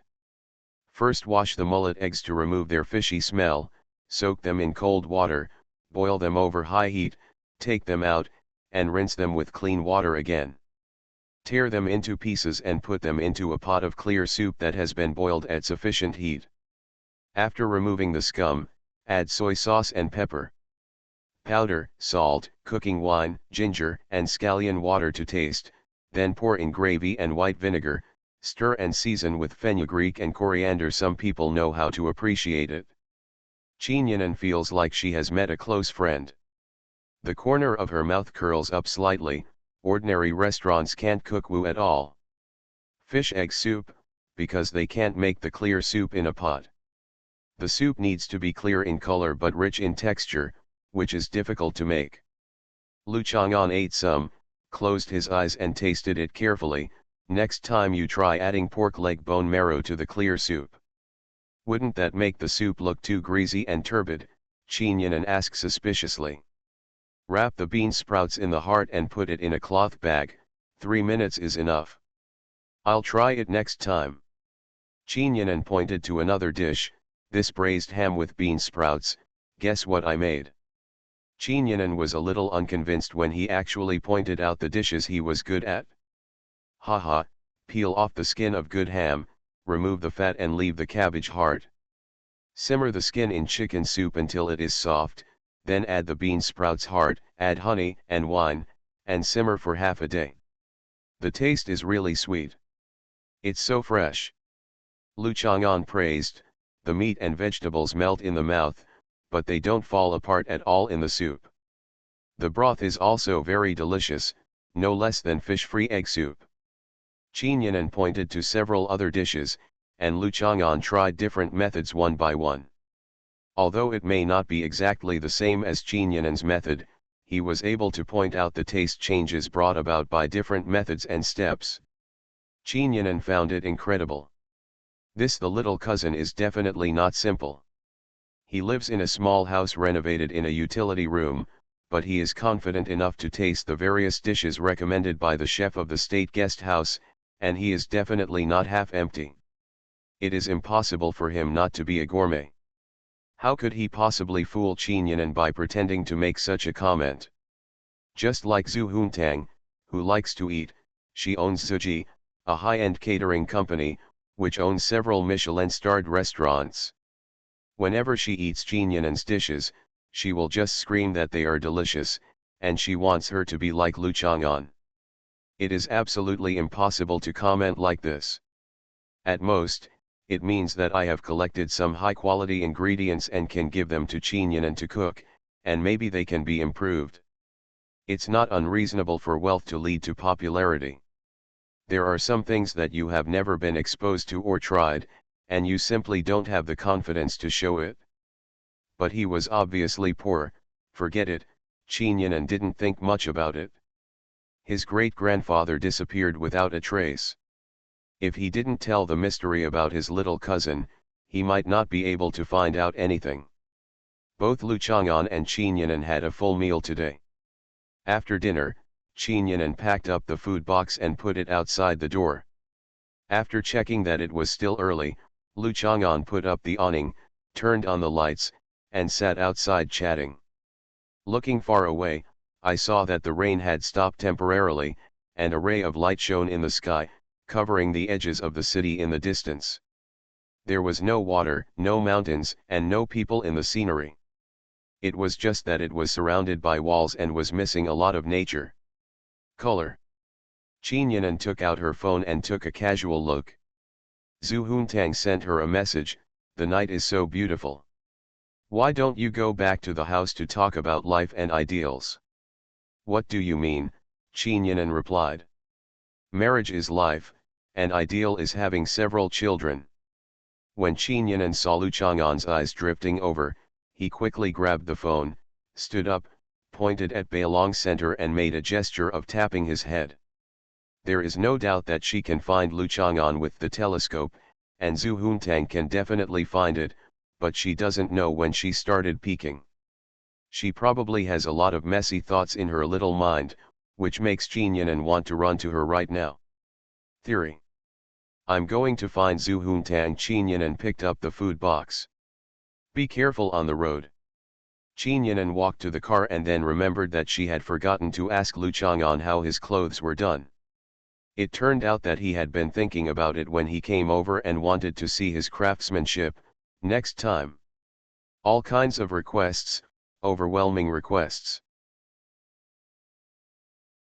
First wash the mullet eggs to remove their fishy smell, soak them in cold water, boil them over high heat, take them out, and rinse them with clean water again. Tear them into pieces and put them into a pot of clear soup that has been boiled at sufficient heat. After removing the scum, add soy sauce and pepper powder, salt, cooking wine, ginger, and scallion water to taste, then pour in gravy and white vinegar, stir and season with fenugreek and coriander. Some people know how to appreciate it. Qinyanan feels like she has met a close friend. The corner of her mouth curls up slightly. Ordinary restaurants can't cook wu at all. Fish egg soup, because they can't make the clear soup in a pot. The soup needs to be clear in color but rich in texture, which is difficult to make. Lu Chang'an ate some, closed his eyes and tasted it carefully. Next time you try adding pork leg bone marrow to the clear soup. Wouldn't that make the soup look too greasy and turbid? Qinyanan asked suspiciously. Wrap the bean sprouts in the heart and put it in a cloth bag. 3 minutes is enough. I'll try it next time. Qinyanan pointed to another dish, this braised ham with bean sprouts. Guess what I made? Qinyanan was a little unconvinced when he actually pointed out the dishes he was good at. Haha, peel off the skin of good ham, remove the fat and leave the cabbage heart. Simmer the skin in chicken soup until it is soft, then add the bean sprouts heart, add honey and wine, and simmer for half a day. The taste is really sweet. It's so fresh. Lu Chang'an praised. The meat and vegetables melt in the mouth, but they don't fall apart at all in the soup. The broth is also very delicious, no less than fish-free egg soup. Qinyanan pointed to several other dishes, and Lu Chang'an tried different methods one by one. Although it may not be exactly the same as Qinyanan's method, he was able to point out the taste changes brought about by different methods and steps. Qinyanan found it incredible. This the little cousin is definitely not simple. He lives in a small house renovated in a utility room, but he is confident enough to taste the various dishes recommended by the chef of the state guest house, and he is definitely not half empty. It is impossible for him not to be a gourmet. How could he possibly fool Qinyanan by pretending to make such a comment? Just like Zhu Huntang, who likes to eat, she owns Zuji, a high-end catering company, which owns several Michelin-starred restaurants. Whenever she eats Qinyanan's dishes, she will just scream that they are delicious, and she wants her to be like Lu Chang'an. It is absolutely impossible to comment like this. At most, it means that I have collected some high-quality ingredients and can give them to Qinyanan to cook, and maybe they can be improved. It's not unreasonable for wealth to lead to popularity. There are some things that you have never been exposed to or tried, and you simply don't have the confidence to show it. But he was obviously poor. Forget it, Qinyanan didn't think much about it. His great-grandfather disappeared without a trace. If he didn't tell the mystery about his little cousin, he might not be able to find out anything. Both Lu Chang'an and Qinyanan had a full meal today. After dinner, Qinyanan packed up the food box and put it outside the door. After checking that it was still early, Lu Chang'an put up the awning, turned on the lights, and sat outside chatting. Looking far away, I saw that the rain had stopped temporarily, and a ray of light shone in the sky, covering the edges of the city in the distance. There was no water, no mountains, and no people in the scenery. It was just that it was surrounded by walls and was missing a lot of nature. Color. Qinyanan took out her phone and took a casual look. Zhu Huntang sent her a message, "The night is so beautiful. Why don't you go back to the house to talk about life and ideals?" "What do you mean?" Qinyanan replied. "Marriage is life, and ideal is having several children." When Qinyanan saw Lu Chang'an's eyes drifting over, he quickly grabbed the phone, stood up, pointed at Beilong Center and made a gesture of tapping his head. There is no doubt that she can find Lu Chang'an with the telescope, and Zhu Huntang can definitely find it, but she doesn't know when she started peeking. She probably has a lot of messy thoughts in her little mind, which makes Qinyan want to run to her right now. Theory. I'm going to find Zhu Huntang. Qinyan picked up the food box. Be careful on the road. Qinyan walked to the car and then remembered that she had forgotten to ask Lu Chang'an how his clothes were done. It turned out that he had been thinking about it when he came over and wanted to see his craftsmanship, next time. All kinds of requests, overwhelming requests.